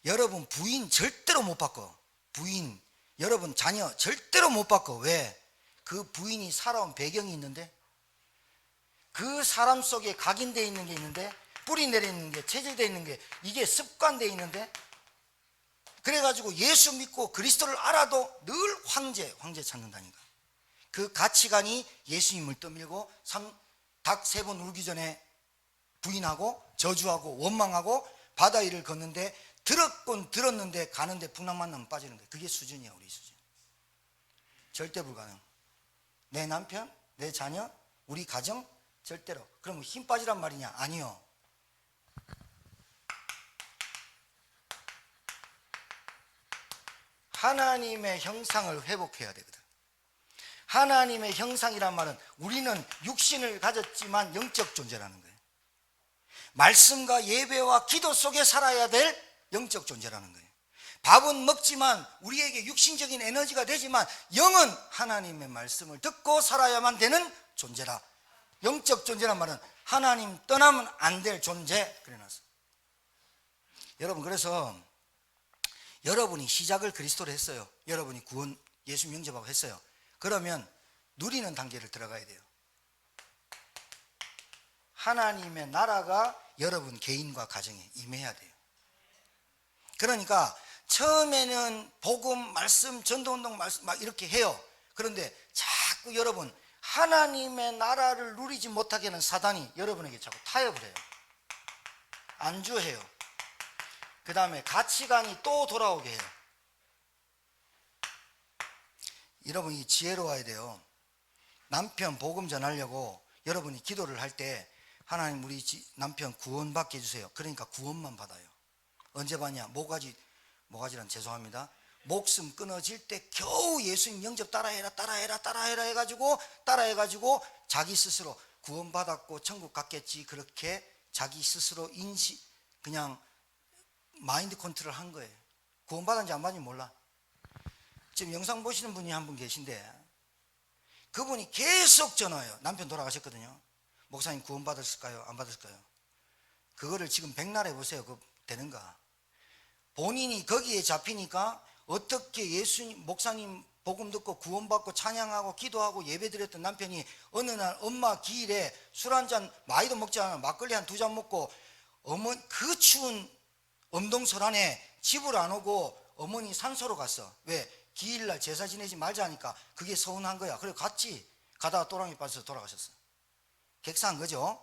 여러분 부인 절대로 못 바꿔. 부인, 여러분 자녀 절대로 못 바꿔. 왜? 그 부인이 살아온 배경이 있는데, 그 사람 속에 각인되어 있는 게 있는데, 뿌리 내리는 게, 체질되어 있는 게, 이게 습관되어 있는데, 그래가지고 예수 믿고 그리스도를 알아도 늘 황제 찾는다니까. 그 가치관이 예수님을 떠밀고 닭 3번 울기 전에 부인하고 저주하고 원망하고 바다 위를 걷는데, 들었건 들었는데 가는데 풍랑 만나면 빠지는 거예요. 그게 수준이야, 우리 수준. 절대 불가능. 내 남편, 내 자녀, 우리 가정 절대로. 그럼 힘 빠지란 말이냐? 아니요. 하나님의 형상을 회복해야 되거든. 하나님의 형상이란 말은 우리는 육신을 가졌지만 영적 존재라는 거예요. 말씀과 예배와 기도 속에 살아야 될 영적 존재라는 거예요. 밥은 먹지만 우리에게 육신적인 에너지가 되지만 영은 하나님의 말씀을 듣고 살아야만 되는 존재라. 영적 존재란 말은 하나님 떠나면 안 될 존재. 그래놨어. 여러분, 그래서 여러분이 시작을 그리스도로 했어요. 여러분이 구원 예수 영접하고 했어요. 그러면 누리는 단계를 들어가야 돼요. 하나님의 나라가 여러분 개인과 가정에 임해야 돼요. 그러니까 처음에는 복음, 말씀, 전도운동 말씀 막 이렇게 해요. 그런데 자꾸 여러분 하나님의 나라를 누리지 못하게 하는 사단이 여러분에게 자꾸 타협을 해요. 안주해요. 그 다음에 가치관이 또 돌아오게 해요. 여러분이 지혜로워야 돼요. 남편 복음 전하려고 여러분이 기도를 할 때 하나님 우리 남편 구원받게 해주세요. 그러니까 구원만 받아요. 언제 받냐? 모가지란 죄송합니다. 목숨 끊어질 때 겨우 예수님 영접 따라해라 해가지고 자기 스스로 구원받았고 천국 갔겠지, 그렇게 자기 스스로 그냥 마인드 컨트롤 한 거예요. 구원받았는지 안 받는지 몰라. 지금 영상 보시는 분이 한 분 계신데 그분이 계속 전화해요. 남편 돌아가셨거든요. 목사님 구원받았을까요? 안 받았을까요? 그거를 지금 백날 해보세요. 그거 되는가? 본인이 거기에 잡히니까 어떻게 예수님, 목사님 복음 듣고 구원받고 찬양하고 기도하고 예배드렸던 남편이 어느 날 엄마 기일에 술 한잔, 많이도 먹지 않아, 막걸리 한 2잔 먹고 그 추운 엄동설안에 집을 안 오고 어머니 산소로 갔어. 왜? 기일날 제사 지내지 말자 하니까 그게 서운한 거야. 그래 갔지. 가다가 또랑이 빠져서 돌아가셨어. 객사한 거죠.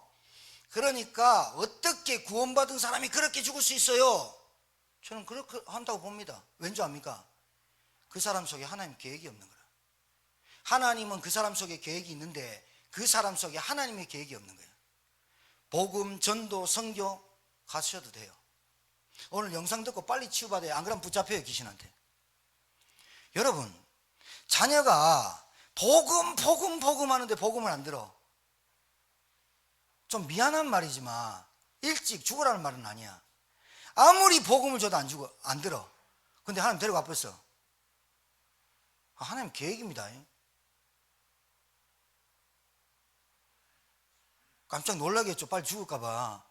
그러니까 어떻게 구원받은 사람이 그렇게 죽을 수 있어요? 저는 그렇게 한다고 봅니다. 왠지 압니까? 그 사람 속에 하나님 계획이 없는 거라. 하나님은 그 사람 속에 계획이 있는데 그 사람 속에 하나님의 계획이 없는 거예요. 복음, 전도, 선교 가셔도 돼요. 오늘 영상 듣고 빨리 치유받아요. 안 그러면 붙잡혀요, 귀신한테. 여러분, 자녀가 복음 하는데 복음을 안 들어. 좀 미안한 말이지만 일찍 죽으라는 말은 아니야. 아무리 복음을 줘도 안 들어. 근데 하나님 데리고 와버렸어. 하나님 계획입니다. 깜짝 놀라겠죠. 빨리 죽을까봐.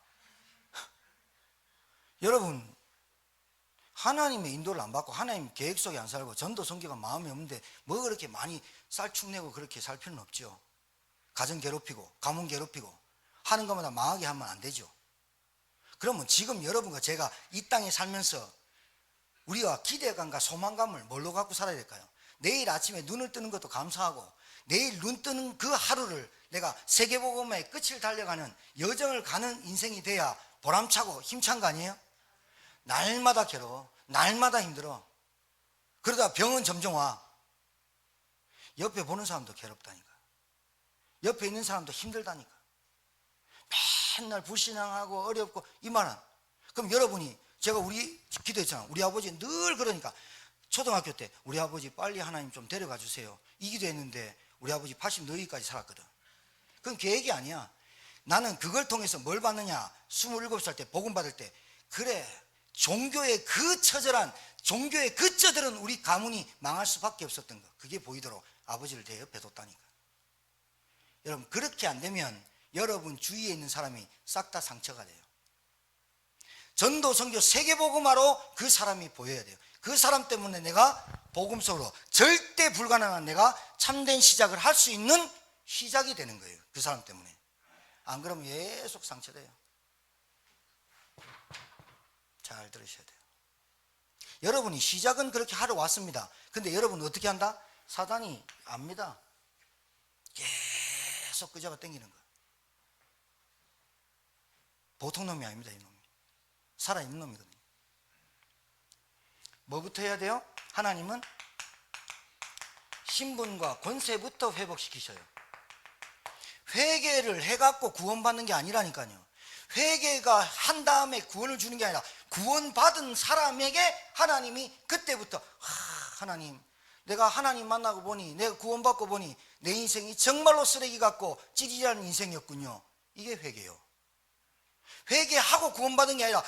여러분, 하나님의 인도를 안 받고 하나님 계획 속에 안 살고 전도 선교가 마음이 없는데 뭐 그렇게 많이 쌀축내고 그렇게 살 필요는 없죠. 가정 괴롭히고 가문 괴롭히고 하는 것마다 망하게 하면 안 되죠. 그러면 지금 여러분과 제가 이 땅에 살면서 우리가 기대감과 소망감을 뭘로 갖고 살아야 될까요? 내일 아침에 눈을 뜨는 것도 감사하고 내일 눈 뜨는 그 하루를 내가 세계복음의 끝을 달려가는 여정을 가는 인생이 돼야 보람차고 힘찬 거 아니에요? 날마다 괴로워. 날마다 힘들어. 그러다 병은 점점 와. 옆에 보는 사람도 괴롭다니까. 옆에 있는 사람도 힘들다니까. 맨날 불신앙하고 어렵고 이 말은. 그럼 여러분이 제가 우리 기도했잖아. 우리 아버지 늘 그러니까 초등학교 때 우리 아버지 빨리 하나님 좀 데려가 주세요. 이 기도했는데 우리 아버지 80 너희까지 살았거든. 그건 계획이 아니야. 나는 그걸 통해서 뭘 받느냐? 27살 때 복음 받을 때 그래 종교의 그 처절한 종교의 그 쩌들은 우리 가문이 망할 수밖에 없었던 거. 그게 보이도록 아버지를 내 옆에 뒀다니까. 여러분 그렇게 안 되면 여러분 주위에 있는 사람이 싹 다 상처가 돼요. 전도 선교 세계복음화로 그 사람이 보여야 돼요. 그 사람 때문에 내가 복음 속으로 절대 불가능한 내가 참된 시작을 할 수 있는 시작이 되는 거예요. 그 사람 때문에. 안 그러면 계속 상처돼요. 잘 들으셔야 돼요. 여러분이 시작은 그렇게 하러 왔습니다. 근데 여러분은 어떻게 한다? 사단이 압니다. 계속 그 잡아 당기는 거. 보통 놈이 아닙니다. 이 놈이 살아있는 놈이거든요. 뭐부터 해야 돼요? 하나님은 신분과 권세부터 회복시키셔요. 회개를 해갖고 구원받는 게 아니라니까요. 회개가 한 다음에 구원을 주는 게 아니라 구원받은 사람에게 하나님이 그때부터 하나님 내가 하나님 만나고 보니 내가 구원받고 보니 내 인생이 정말로 쓰레기 같고 찌질한 인생이었군요. 이게 회개요. 회개하고 구원받은 게 아니라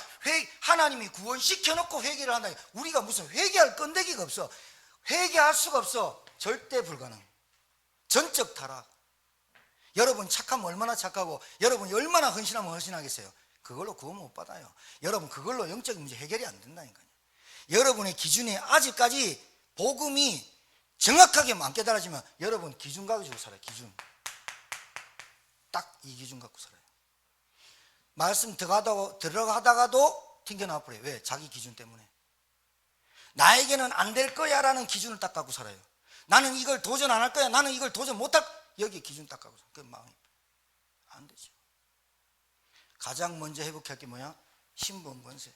하나님이 구원시켜놓고 회개를 한다. 우리가 무슨 회개할 건데기가 없어. 회개할 수가 없어. 절대 불가능. 전적 타락. 여러분 착하면 얼마나 착하고 여러분이 얼마나 헌신하면 헌신하겠어요. 그걸로 구원 못 받아요. 여러분 그걸로 영적인 문제 해결이 안 된다니까요. 여러분의 기준이 아직까지 복음이 정확하게 안 깨달아지면 여러분 기준 가지고 살아요. 기준. 딱 이 기준 갖고 살아요. 말씀 들어가다가도 튕겨나와 버려요. 왜? 자기 기준 때문에. 나에게는 안 될 거야 라는 기준을 딱 갖고 살아요. 나는 이걸 도전 안 할 거야. 나는 이걸 도전 못할 거야. 여기 기준 딱 갖고 살아요. 그 마음이 안 되죠. 가장 먼저 회복할 게 뭐야? 신분 권세.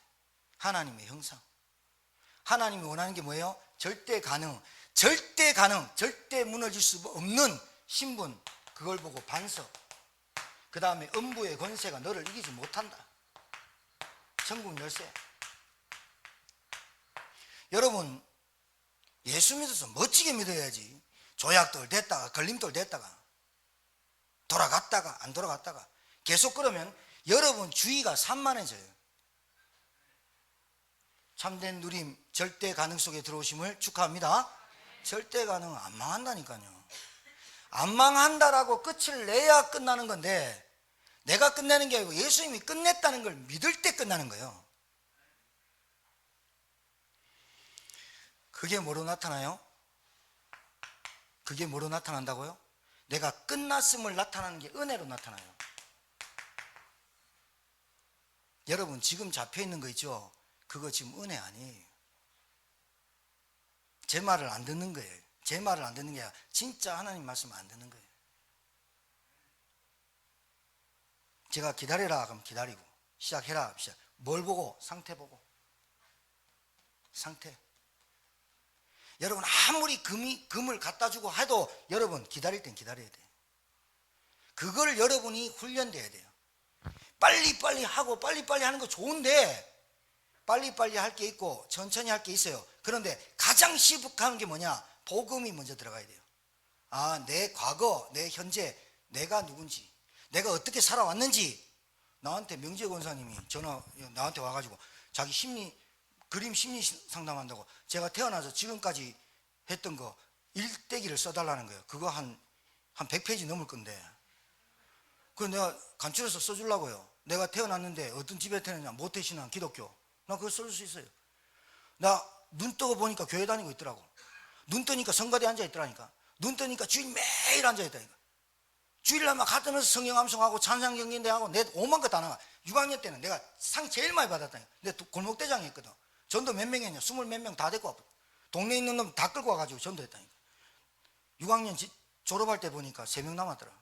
하나님의 형상. 하나님이 원하는 게 뭐예요? 절대 가능, 절대 가능, 절대 무너질 수 없는 신분, 그걸 보고 반석. 그 다음에 음부의 권세가 너를 이기지 못한다. 천국 열쇠. 여러분, 예수 믿어서 멋지게 믿어야지. 조약돌 됐다가 걸림돌 됐다가 돌아갔다가 안 돌아갔다가 계속 그러면 여러분 주의가 산만해져요. 참된 누림, 절대 가능 속에 들어오심을 축하합니다. 절대 가능 안 망한다니까요. 안 망한다라고 끝을 내야 끝나는 건데, 내가 끝내는 게 아니고 예수님이 끝냈다는 걸 믿을 때 끝나는 거예요. 그게 뭐로 나타나요? 그게 뭐로 나타난다고요? 내가 끝났음을 나타나는 게 은혜로 나타나요. 여러분 지금 잡혀있는 거 있죠? 그거 지금 은혜 아니에요. 제 말을 안 듣는 거예요. 제 말을 안 듣는 게 아니라 진짜 하나님 말씀을 안 듣는 거예요. 제가 기다려라 그럼 기다리고, 시작해라 시작. 뭘 보고? 상태 보고. 상태. 여러분 아무리 금을 갖다 주고 해도 여러분 기다릴 땐 기다려야 돼요. 그걸 여러분이 훈련돼야 돼요. 빨리빨리 하고 빨리빨리 하는 거 좋은데, 빨리빨리 할 게 있고 천천히 할 게 있어요. 그런데 가장 시급한 게 뭐냐? 복음이 먼저 들어가야 돼요. 아, 내 과거, 내 현재, 내가 누군지, 내가 어떻게 살아왔는지. 나한테 명재 권사님이 나한테 와가지고 자기 그림 심리 상담한다고 제가 태어나서 지금까지 했던 거 일대기를 써달라는 거예요. 그거 한 100페이지 넘을 건데, 그거 내가 간추려서 써주려고요. 내가 태어났는데 어떤 집에 태어났냐, 모태신앙, 기독교. 나 그거 써줄 수 있어요. 나 눈 뜨고 보니까 교회 다니고 있더라고. 눈 뜨니까 성가대에 앉아있더라니까. 눈 뜨니까 주일 매일 앉아있다니까. 주일날만 갔다면서 성경 암송하고 찬양 경연대하고 내 오만 거 다 나가. 6학년 때는 내가 상 제일 많이 받았다니까. 내 골목대장이 했거든. 전도 몇 명이었냐? 20 몇 명 다 데리고 왔거든. 동네에 있는 놈 다 끌고 와가지고 전도했다니까. 6학년 졸업할 때 보니까 3명 남았더라.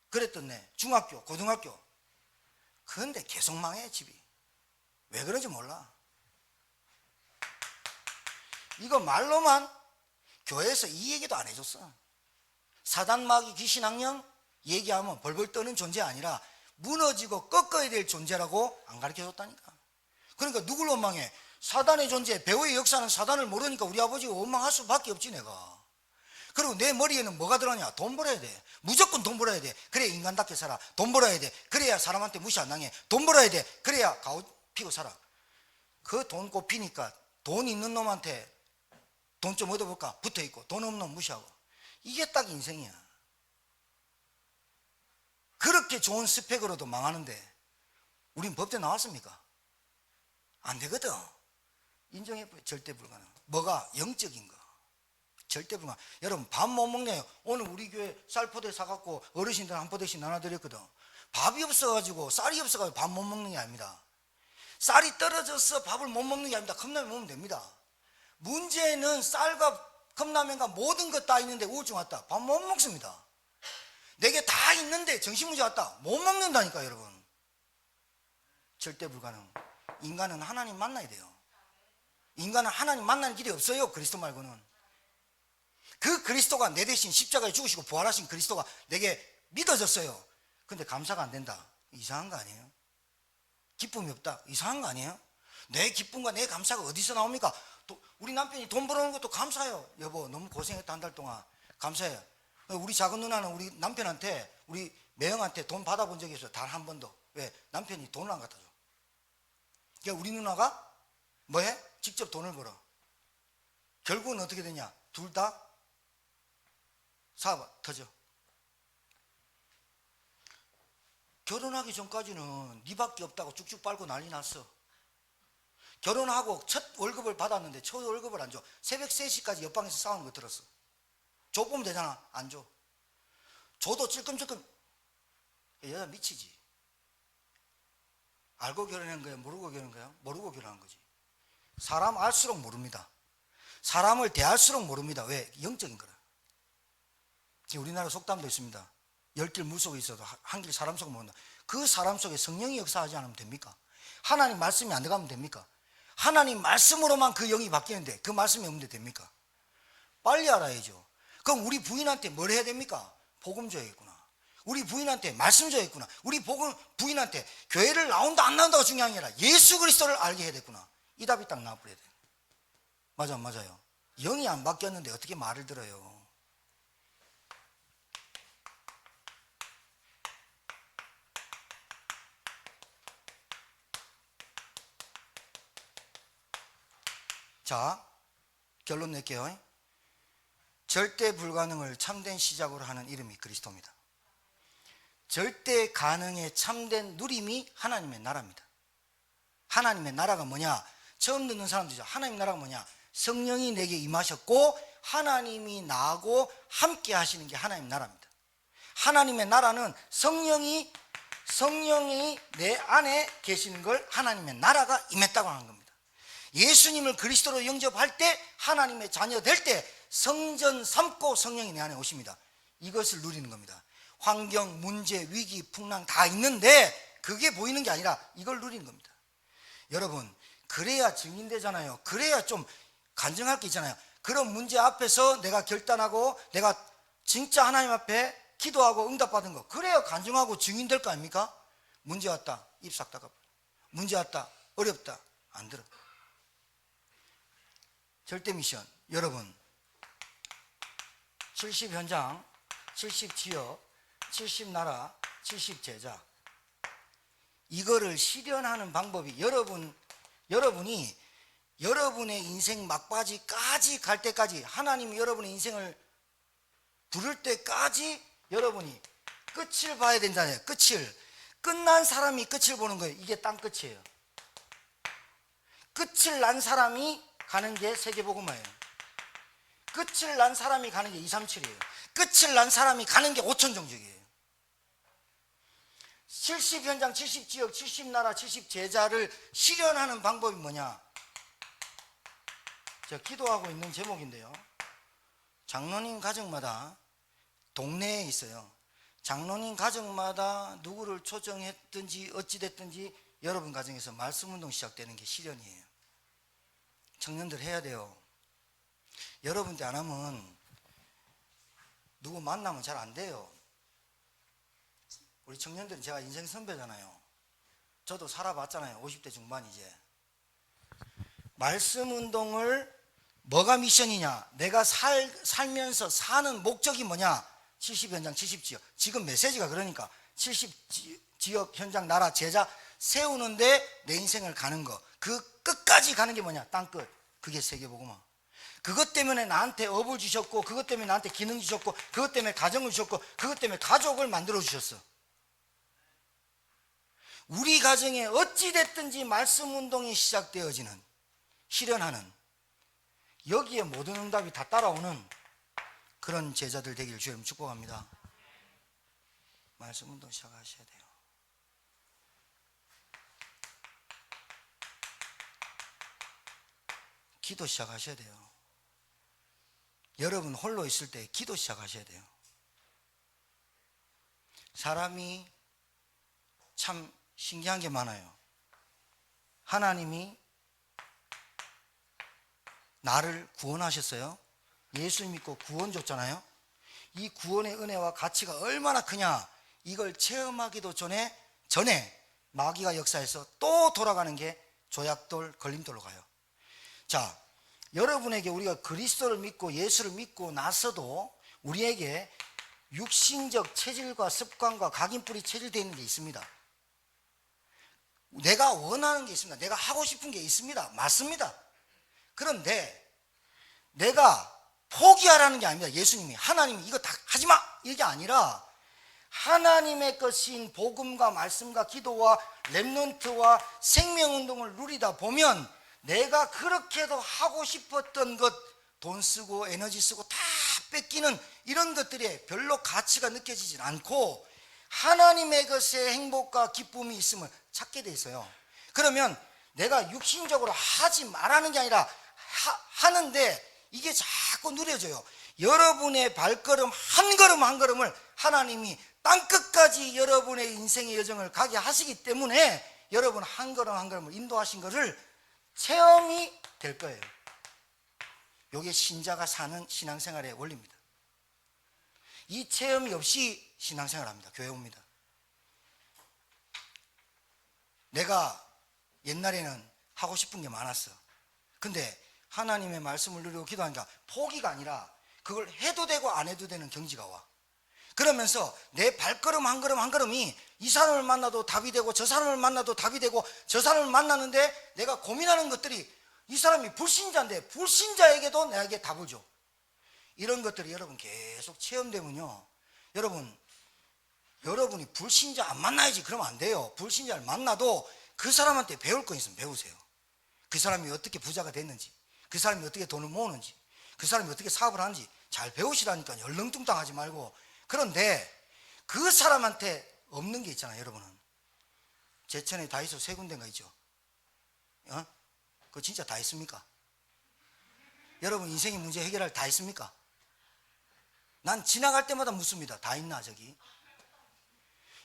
그랬더니 중학교, 고등학교. 그런데 계속 망해 집이. 왜 그런지 몰라. 이거 말로만 교회에서 이 얘기도 안 해줬어. 사단, 마귀, 귀신, 악령 얘기하면 벌벌 떠는 존재 아니라 무너지고 꺾어야 될 존재라고 안 가르쳐줬다니까. 그러니까 누굴 원망해? 사단의 존재, 배후의 역사는 사단을 모르니까 우리 아버지가 원망할 수밖에 없지 내가. 그리고 내 머리에는 뭐가 들어가냐? 돈 벌어야 돼. 무조건 돈 벌어야 돼. 그래야 인간답게 살아. 돈 벌어야 돼. 그래야 사람한테 무시 안 당해. 돈 벌어야 돼. 그래야 가오 피고 살아. 그 돈 꼽히니까 돈 있는 놈한테 돈 좀 얻어볼까? 붙어있고, 돈 없는 놈 무시하고. 이게 딱 인생이야. 그렇게 좋은 스펙으로도 망하는데 우린 법대 나왔습니까? 안 되거든. 인정해. 절대 불가능. 뭐가? 영적인 거. 절대 불가능. 여러분 밥 못 먹네요. 오늘 우리 교회 쌀포대 사갖고 어르신들 한 포대씩 나눠드렸거든. 밥이 없어가지고, 쌀이 없어가지고 밥 못 먹는 게 아닙니다. 쌀이 떨어져서 밥을 못 먹는 게 아닙니다. 컵라면 먹으면 됩니다. 문제는 쌀과 컵라면과 모든 것 다 있는데 우울증 왔다. 밥 못 먹습니다. 내게 다 있는데 정신문제 왔다. 못 먹는다니까 여러분. 절대 불가능. 인간은 하나님 만나야 돼요. 인간은 하나님 만나는 길이 없어요. 그리스도 말고는. 그 그리스도가 내 대신 십자가에 죽으시고 부활하신 그리스도가 내게 믿어졌어요. 근데 감사가 안 된다. 이상한 거 아니에요? 기쁨이 없다. 이상한 거 아니에요? 내 기쁨과 내 감사가 어디서 나옵니까? 우리 남편이 돈 벌어오는 것도 감사해요. 여보 너무 고생했다 한 달 동안. 감사해요. 우리 작은 누나는 우리 남편한테, 우리 매형한테 돈 받아본 적이 없어요. 단 한 번도. 왜? 남편이 돈을 안 갖다 줘. 그러니까 우리 누나가 뭐해? 직접 돈을 벌어. 결국은 어떻게 되냐? 둘 다 사업 터져. 결혼하기 전까지는 니밖에 없다고 쭉쭉 빨고 난리 났어. 결혼하고 첫 월급을 받았는데 첫 월급을 안 줘. 새벽 3시까지 옆방에서 싸우는 거 들었어. 줘 보면 되잖아. 안 줘. 줘도 찔끔찔끔. 여자 미치지. 알고 결혼한 거야? 모르고 결혼한 거야? 모르고 결혼한 거지. 사람 알수록 모릅니다. 사람을 대할수록 모릅니다. 왜? 영적인 거라. 우리나라 속담도 있습니다. 10길 물속에 있어도 한 길 사람 속에 모른다. 그 사람 속에 성령이 역사하지 않으면 됩니까? 하나님 말씀이 안 들어가면 됩니까? 하나님 말씀으로만 그 영이 바뀌는데 그 말씀이 없는데 됩니까? 빨리 알아야죠. 그럼 우리 부인한테 뭘 해야 됩니까? 복음 줘야겠구나. 우리 부인한테 말씀 줘야겠구나. 우리 부인한테 교회를 나온다 안 나온다가 중요한 게 아니라 예수 그리스도를 알게 해야 되구나. 이 답이 딱 나와버려야 돼요. 맞아, 맞아요. 영이 안 바뀌었는데 어떻게 말을 들어요? 자, 결론 낼게요. 절대 불가능을 참된 시작으로 하는 이름이 그리스도입니다. 절대 가능의 참된 누림이 하나님의 나라입니다. 하나님의 나라가 뭐냐? 처음 듣는 사람들이죠. 하나님의 나라가 뭐냐? 성령이 내게 임하셨고 하나님이 나하고 함께 하시는 게 하나님의 나라입니다. 하나님의 나라는 성령이 내 안에 계시는 걸 하나님의 나라가 임했다고 하는 겁니다. 예수님을 그리스도로 영접할 때, 하나님의 자녀 될 때 성전 삼고 성령이 내 안에 오십니다. 이것을 누리는 겁니다. 환경, 문제, 위기, 풍랑 다 있는데 그게 보이는 게 아니라 이걸 누리는 겁니다. 여러분, 그래야 증인되잖아요. 그래야 좀 간증할 게 있잖아요. 그런 문제 앞에서 내가 결단하고 내가 진짜 하나님 앞에 기도하고 응답받은 거, 그래야 간증하고 증인될 거 아닙니까? 문제 왔다, 입 싹 닦아버려. 문제 왔다, 어렵다, 안 들어. 절대 미션, 여러분 70현장, 70지역, 70나라, 70제자, 이거를 실현하는 방법이 여러분이 여러분의 인생 막바지까지 갈 때까지, 하나님이 여러분의 인생을 부를 때까지 여러분이 끝을 봐야 된다네요. 끝난 사람이 끝을 보는 거예요. 이게 땅 끝이에요. 끝을 난 사람이 가는 게 세계복음화예요. 끝을 난 사람이 가는 게 237이에요. 끝을 난 사람이 가는 게 5천정적이에요. 70현장, 70지역, 70나라, 70제자를 실현하는 방법이 뭐냐? 제가 기도하고 있는 제목인데요, 장로님 가정마다 동네에 있어요. 장로님 가정마다 누구를 초청했든지 어찌됐든지 여러분 가정에서 말씀운동 시작되는 게 실현이에요. 청년들 해야 돼요. 여러분들 안 하면 누구 만나면 잘 안 돼요. 우리 청년들은, 제가 인생 선배잖아요. 저도 살아봤잖아요. 50대 중반. 이제 말씀운동을 뭐가 미션이냐, 내가 살면서 사는 목적이 뭐냐? 70현장 70지역, 지금 메시지가 그러니까 70지역 현장 나라 제자 세우는데 내 인생을 가는 거, 그 끝까지 가는 게 뭐냐? 땅끝. 그게 세계복음화. 그것 때문에 나한테 업을 주셨고, 그것 때문에 나한테 기능 주셨고, 그것 때문에 가정을 주셨고, 그것 때문에 가족을 만들어 주셨어. 우리 가정에 어찌됐든지 말씀운동이 시작되어지는, 실현하는, 여기에 모든 응답이 다 따라오는 그런 제자들 되기를 주님 축복합니다. 말씀운동 시작하셔야 돼요. 기도 시작하셔야 돼요. 여러분 홀로 있을 때 기도 시작하셔야 돼요. 사람이 참 신기한 게 많아요. 하나님이 나를 구원하셨어요. 예수 믿고 구원 줬잖아요. 이 구원의 은혜와 가치가 얼마나 크냐, 이걸 체험하기도 전에 마귀가 역사해서 또 돌아가는 게 조약돌, 걸림돌로 가요. 자, 여러분에게 우리가 그리스도를 믿고 예수를 믿고 나서도 우리에게 육신적 체질과 습관과 각인뿌리 체질되어 있는 게 있습니다. 내가 원하는 게 있습니다. 내가 하고 싶은 게 있습니다. 맞습니다. 그런데 내가 포기하라는 게 아닙니다. 예수님이, 하나님이 이거 다 하지마! 이게 아니라 하나님의 것인 복음과 말씀과 기도와 렘넌트와 생명운동을 누리다 보면 내가 그렇게도 하고 싶었던 것, 돈 쓰고 에너지 쓰고 다 뺏기는 이런 것들에 별로 가치가 느껴지질 않고 하나님의 것에 행복과 기쁨이 있음을 찾게 돼 있어요. 그러면 내가 육신적으로 하지 말라는 게 아니라 하는데 이게 자꾸 누려져요. 여러분의 발걸음 한 걸음 한 걸음을 하나님이 땅끝까지 여러분의 인생의 여정을 가게 하시기 때문에 여러분 한 걸음 한 걸음을 인도하신 것을 체험이 될 거예요. 이게 신자가 사는 신앙생활의 원리입니다. 이 체험이 없이 신앙생활합니다. 교회 옵니다. 내가 옛날에는 하고 싶은 게 많았어. 근데 하나님의 말씀을 누리고 기도하니까 포기가 아니라 그걸 해도 되고 안 해도 되는 경지가 와. 그러면서 내 발걸음 한 걸음 한 걸음이 이 사람을 만나도 답이 되고 저 사람을 만나도 답이 되고 저 사람을 만나는데 내가 고민하는 것들이 이 사람이 불신자인데 불신자에게도 내게 답을 줘. 이런 것들이 여러분 계속 체험되면요, 여러분이 불신자 안 만나야지 그러면 안 돼요. 불신자를 만나도 그 사람한테 배울 거 있으면 배우세요. 그 사람이 어떻게 부자가 됐는지, 그 사람이 어떻게 돈을 모으는지, 그 사람이 어떻게 사업을 하는지 잘 배우시라니까. 얼렁뚱땅하지 말고. 그런데 그 사람한테 없는 게 있잖아요. 여러분은 제천에 다이소 3군데가 있죠. 그거 진짜 다 있습니까? 여러분 인생의 문제 해결할 다 있습니까? 난 지나갈 때마다 묻습니다. 다 있나 저기?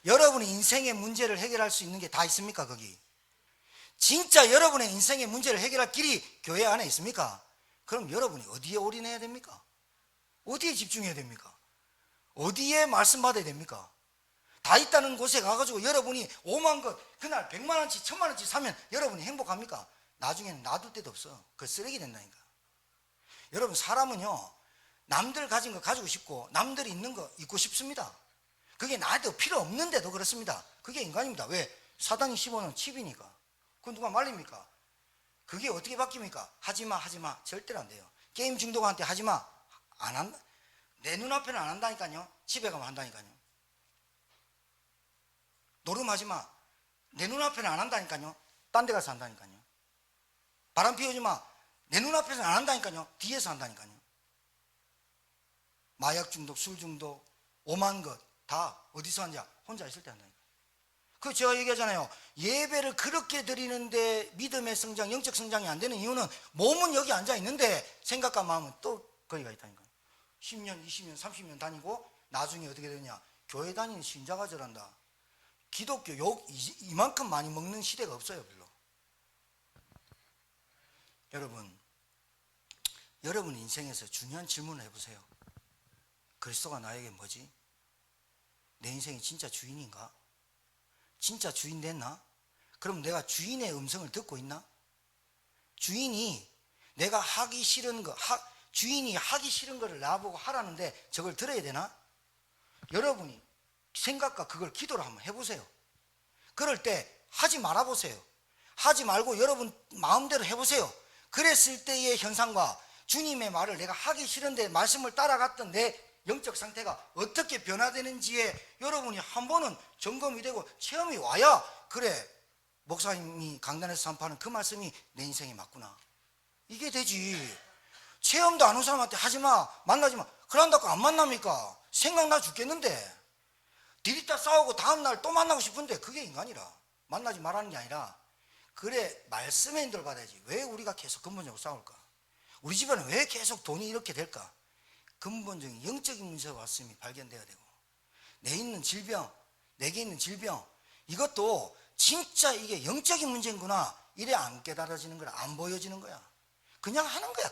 여러분이 인생의 문제를 해결할 수 있는 게 다 있습니까 거기? 진짜 여러분의 인생의 문제를 해결할 길이 교회 안에 있습니까? 그럼 여러분이 어디에 올인해야 됩니까? 어디에 집중해야 됩니까? 어디에 말씀 받아야 됩니까? 다 있다는 곳에 가가지고 여러분이 5만 것, 그날 100만 원치 1000만 원치 사면 여러분이 행복합니까? 나중에는 놔둘 데도 없어. 그 쓰레기 된다니까. 여러분 사람은요, 남들 가진 거 가지고 싶고 남들이 있는 거 있고 싶습니다. 그게 나한테 필요 없는데도 그렇습니다. 그게 인간입니다. 왜? 사단이 씹어놓은 칩이니까. 그건 누가 말립니까? 그게 어떻게 바뀝니까? 하지마 절대로 안 돼요. 게임 중독한테 하지마 안 한다. 내 눈앞에는 안 한다니까요. 집에 가면 한다니까요. 노름하지마 내 눈앞에는 안 한다니까요. 딴 데 가서 한다니까요. 바람 피우지마 내 눈앞에서는 안 한다니까요. 뒤에서 한다니까요. 마약 중독, 술 중독, 오만 것 다 어디서 하냐? 혼자 있을 때 한다니까. 그 제가 얘기하잖아요. 예배를 그렇게 드리는데 믿음의 성장, 영적 성장이 안 되는 이유는 몸은 여기 앉아 있는데 생각과 마음은 또 거기가 있다니까. 10년, 20년, 30년 다니고 나중에 어떻게 되냐? 교회 다니는 신자가 저란다. 기독교 욕 이만큼 많이 먹는 시대가 없어요 별로. 여러분 인생에서 중요한 질문을 해보세요. 그리스도가 나에게 뭐지? 내 인생이 진짜 주인인가? 진짜 주인 됐나? 그럼 내가 주인의 음성을 듣고 있나? 주인이 내가 하기 싫은 거, 주인이 하기 싫은 거를 나보고 하라는데 저걸 들어야 되나? 여러분이 생각과 그걸 기도를 한번 해보세요. 그럴 때 하지 말아보세요. 하지 말고 여러분 마음대로 해보세요. 그랬을 때의 현상과 주님의 말을 내가 하기 싫은데 말씀을 따라갔던 내 영적 상태가 어떻게 변화되는지에 여러분이 한 번은 점검이 되고 체험이 와야, 그래 목사님이 강단에서 선포하는 그 말씀이 내 인생에 맞구나, 이게 되지. 체험도 안 온 사람한테 하지마, 만나지마 그런다고 안 만납니까? 생각나 죽겠는데 디리다 싸우고 다음날 또 만나고 싶은데 그게 인간이라. 만나지 말라는 게 아니라 그래 말씀의 인도를 받아야지. 왜 우리가 계속 근본적으로 싸울까? 우리 집안은 왜 계속 돈이 이렇게 될까? 근본적인 영적인 문제가 왔음이 발견돼야 되고, 내게 있는 질병 이것도 진짜 이게 영적인 문제인구나 이래 안 깨달아지는 거야. 안 보여지는 거야. 그냥 하는 거야.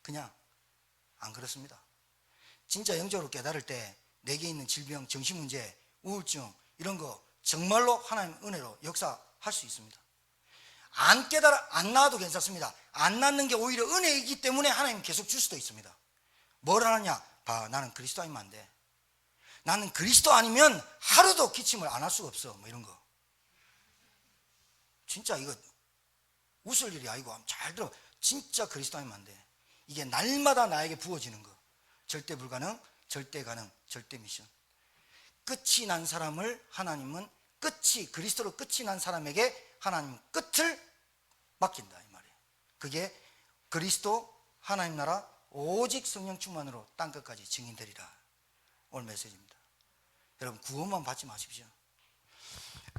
그냥 안 그렇습니다. 진짜 영적으로 깨달을 때 내게 있는 질병, 정신문제, 우울증 이런 거 정말로 하나님 은혜로 역사할 수 있습니다. 안 깨달아 안 나와도 괜찮습니다. 안 낳는 게 오히려 은혜이기 때문에 하나님 계속 줄 수도 있습니다. 뭘 하느냐? 봐, 나는 그리스도 아니면 안 돼. 나는 그리스도 아니면 하루도 기침을 안 할 수가 없어. 뭐 이런 거. 진짜 이거 웃을 일이 아니고 잘 들어. 진짜 그리스도 아니면 안 돼. 이게 날마다 나에게 부어지는 거. 절대 불가능, 절대 가능, 절대 미션. 끝이 난 사람을 하나님은 그리스도로 끝이 난 사람에게 하나님은 끝을 맡긴다 이 말이에요. 그게 그리스도 하나님 나라 오직 성령 충만으로 땅끝까지 증인되리라. 오늘 메시지입니다. 여러분 구원만 받지 마십시오.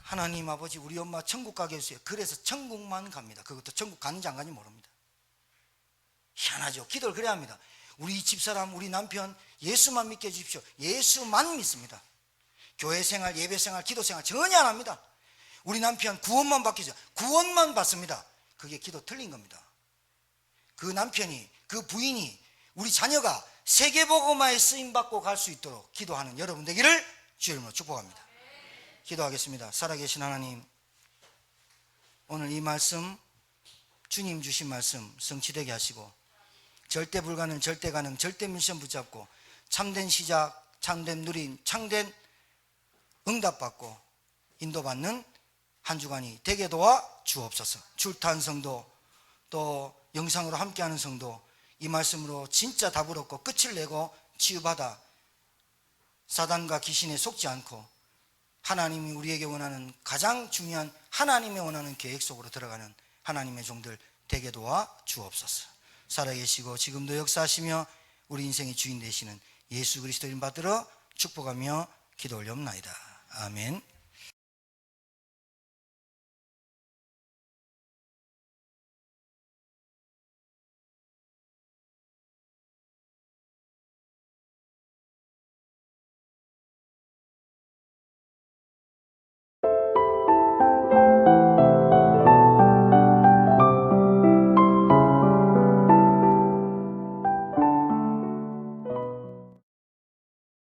하나님 아버지 우리 엄마 천국 가게 해주세요. 그래서 천국만 갑니다. 그것도 천국 가는지 안 가는지 모릅니다. 희한하죠. 기도를 그래야 합니다. 우리 집사람, 우리 남편 예수만 믿게 해주십시오. 예수만 믿습니다. 교회 생활, 예배 생활, 기도 생활 전혀 안 합니다. 우리 남편 구원만 받기 전 구원만 받습니다. 그게 기도 틀린 겁니다. 그 남편이, 그 부인이, 우리 자녀가 세계복음화에 쓰임받고 갈 수 있도록 기도하는 여러분 되기를 주의 이름으로 축복합니다. 기도하겠습니다. 살아계신 하나님, 오늘 이 말씀, 주님 주신 말씀 성취되게 하시고, 절대 불가능, 절대 가능, 절대 미션 붙잡고 참된 시작, 참된 누린, 참된 응답받고 인도받는 한 주간이 되게 도와 주옵소서. 출타한 성도, 또 영상으로 함께하는 성도, 이 말씀으로 진짜 답을 얻고 끝을 내고 치유받아 사단과 귀신에 속지 않고 하나님이 우리에게 원하는 가장 중요한 하나님의 원하는 계획 속으로 들어가는 하나님의 종들 되게 도와 주옵소서. 살아계시고 지금도 역사하시며 우리 인생의 주인 되시는 예수 그리스도 이름 받들어 축복하며 기도 올려옵나이다. 아멘.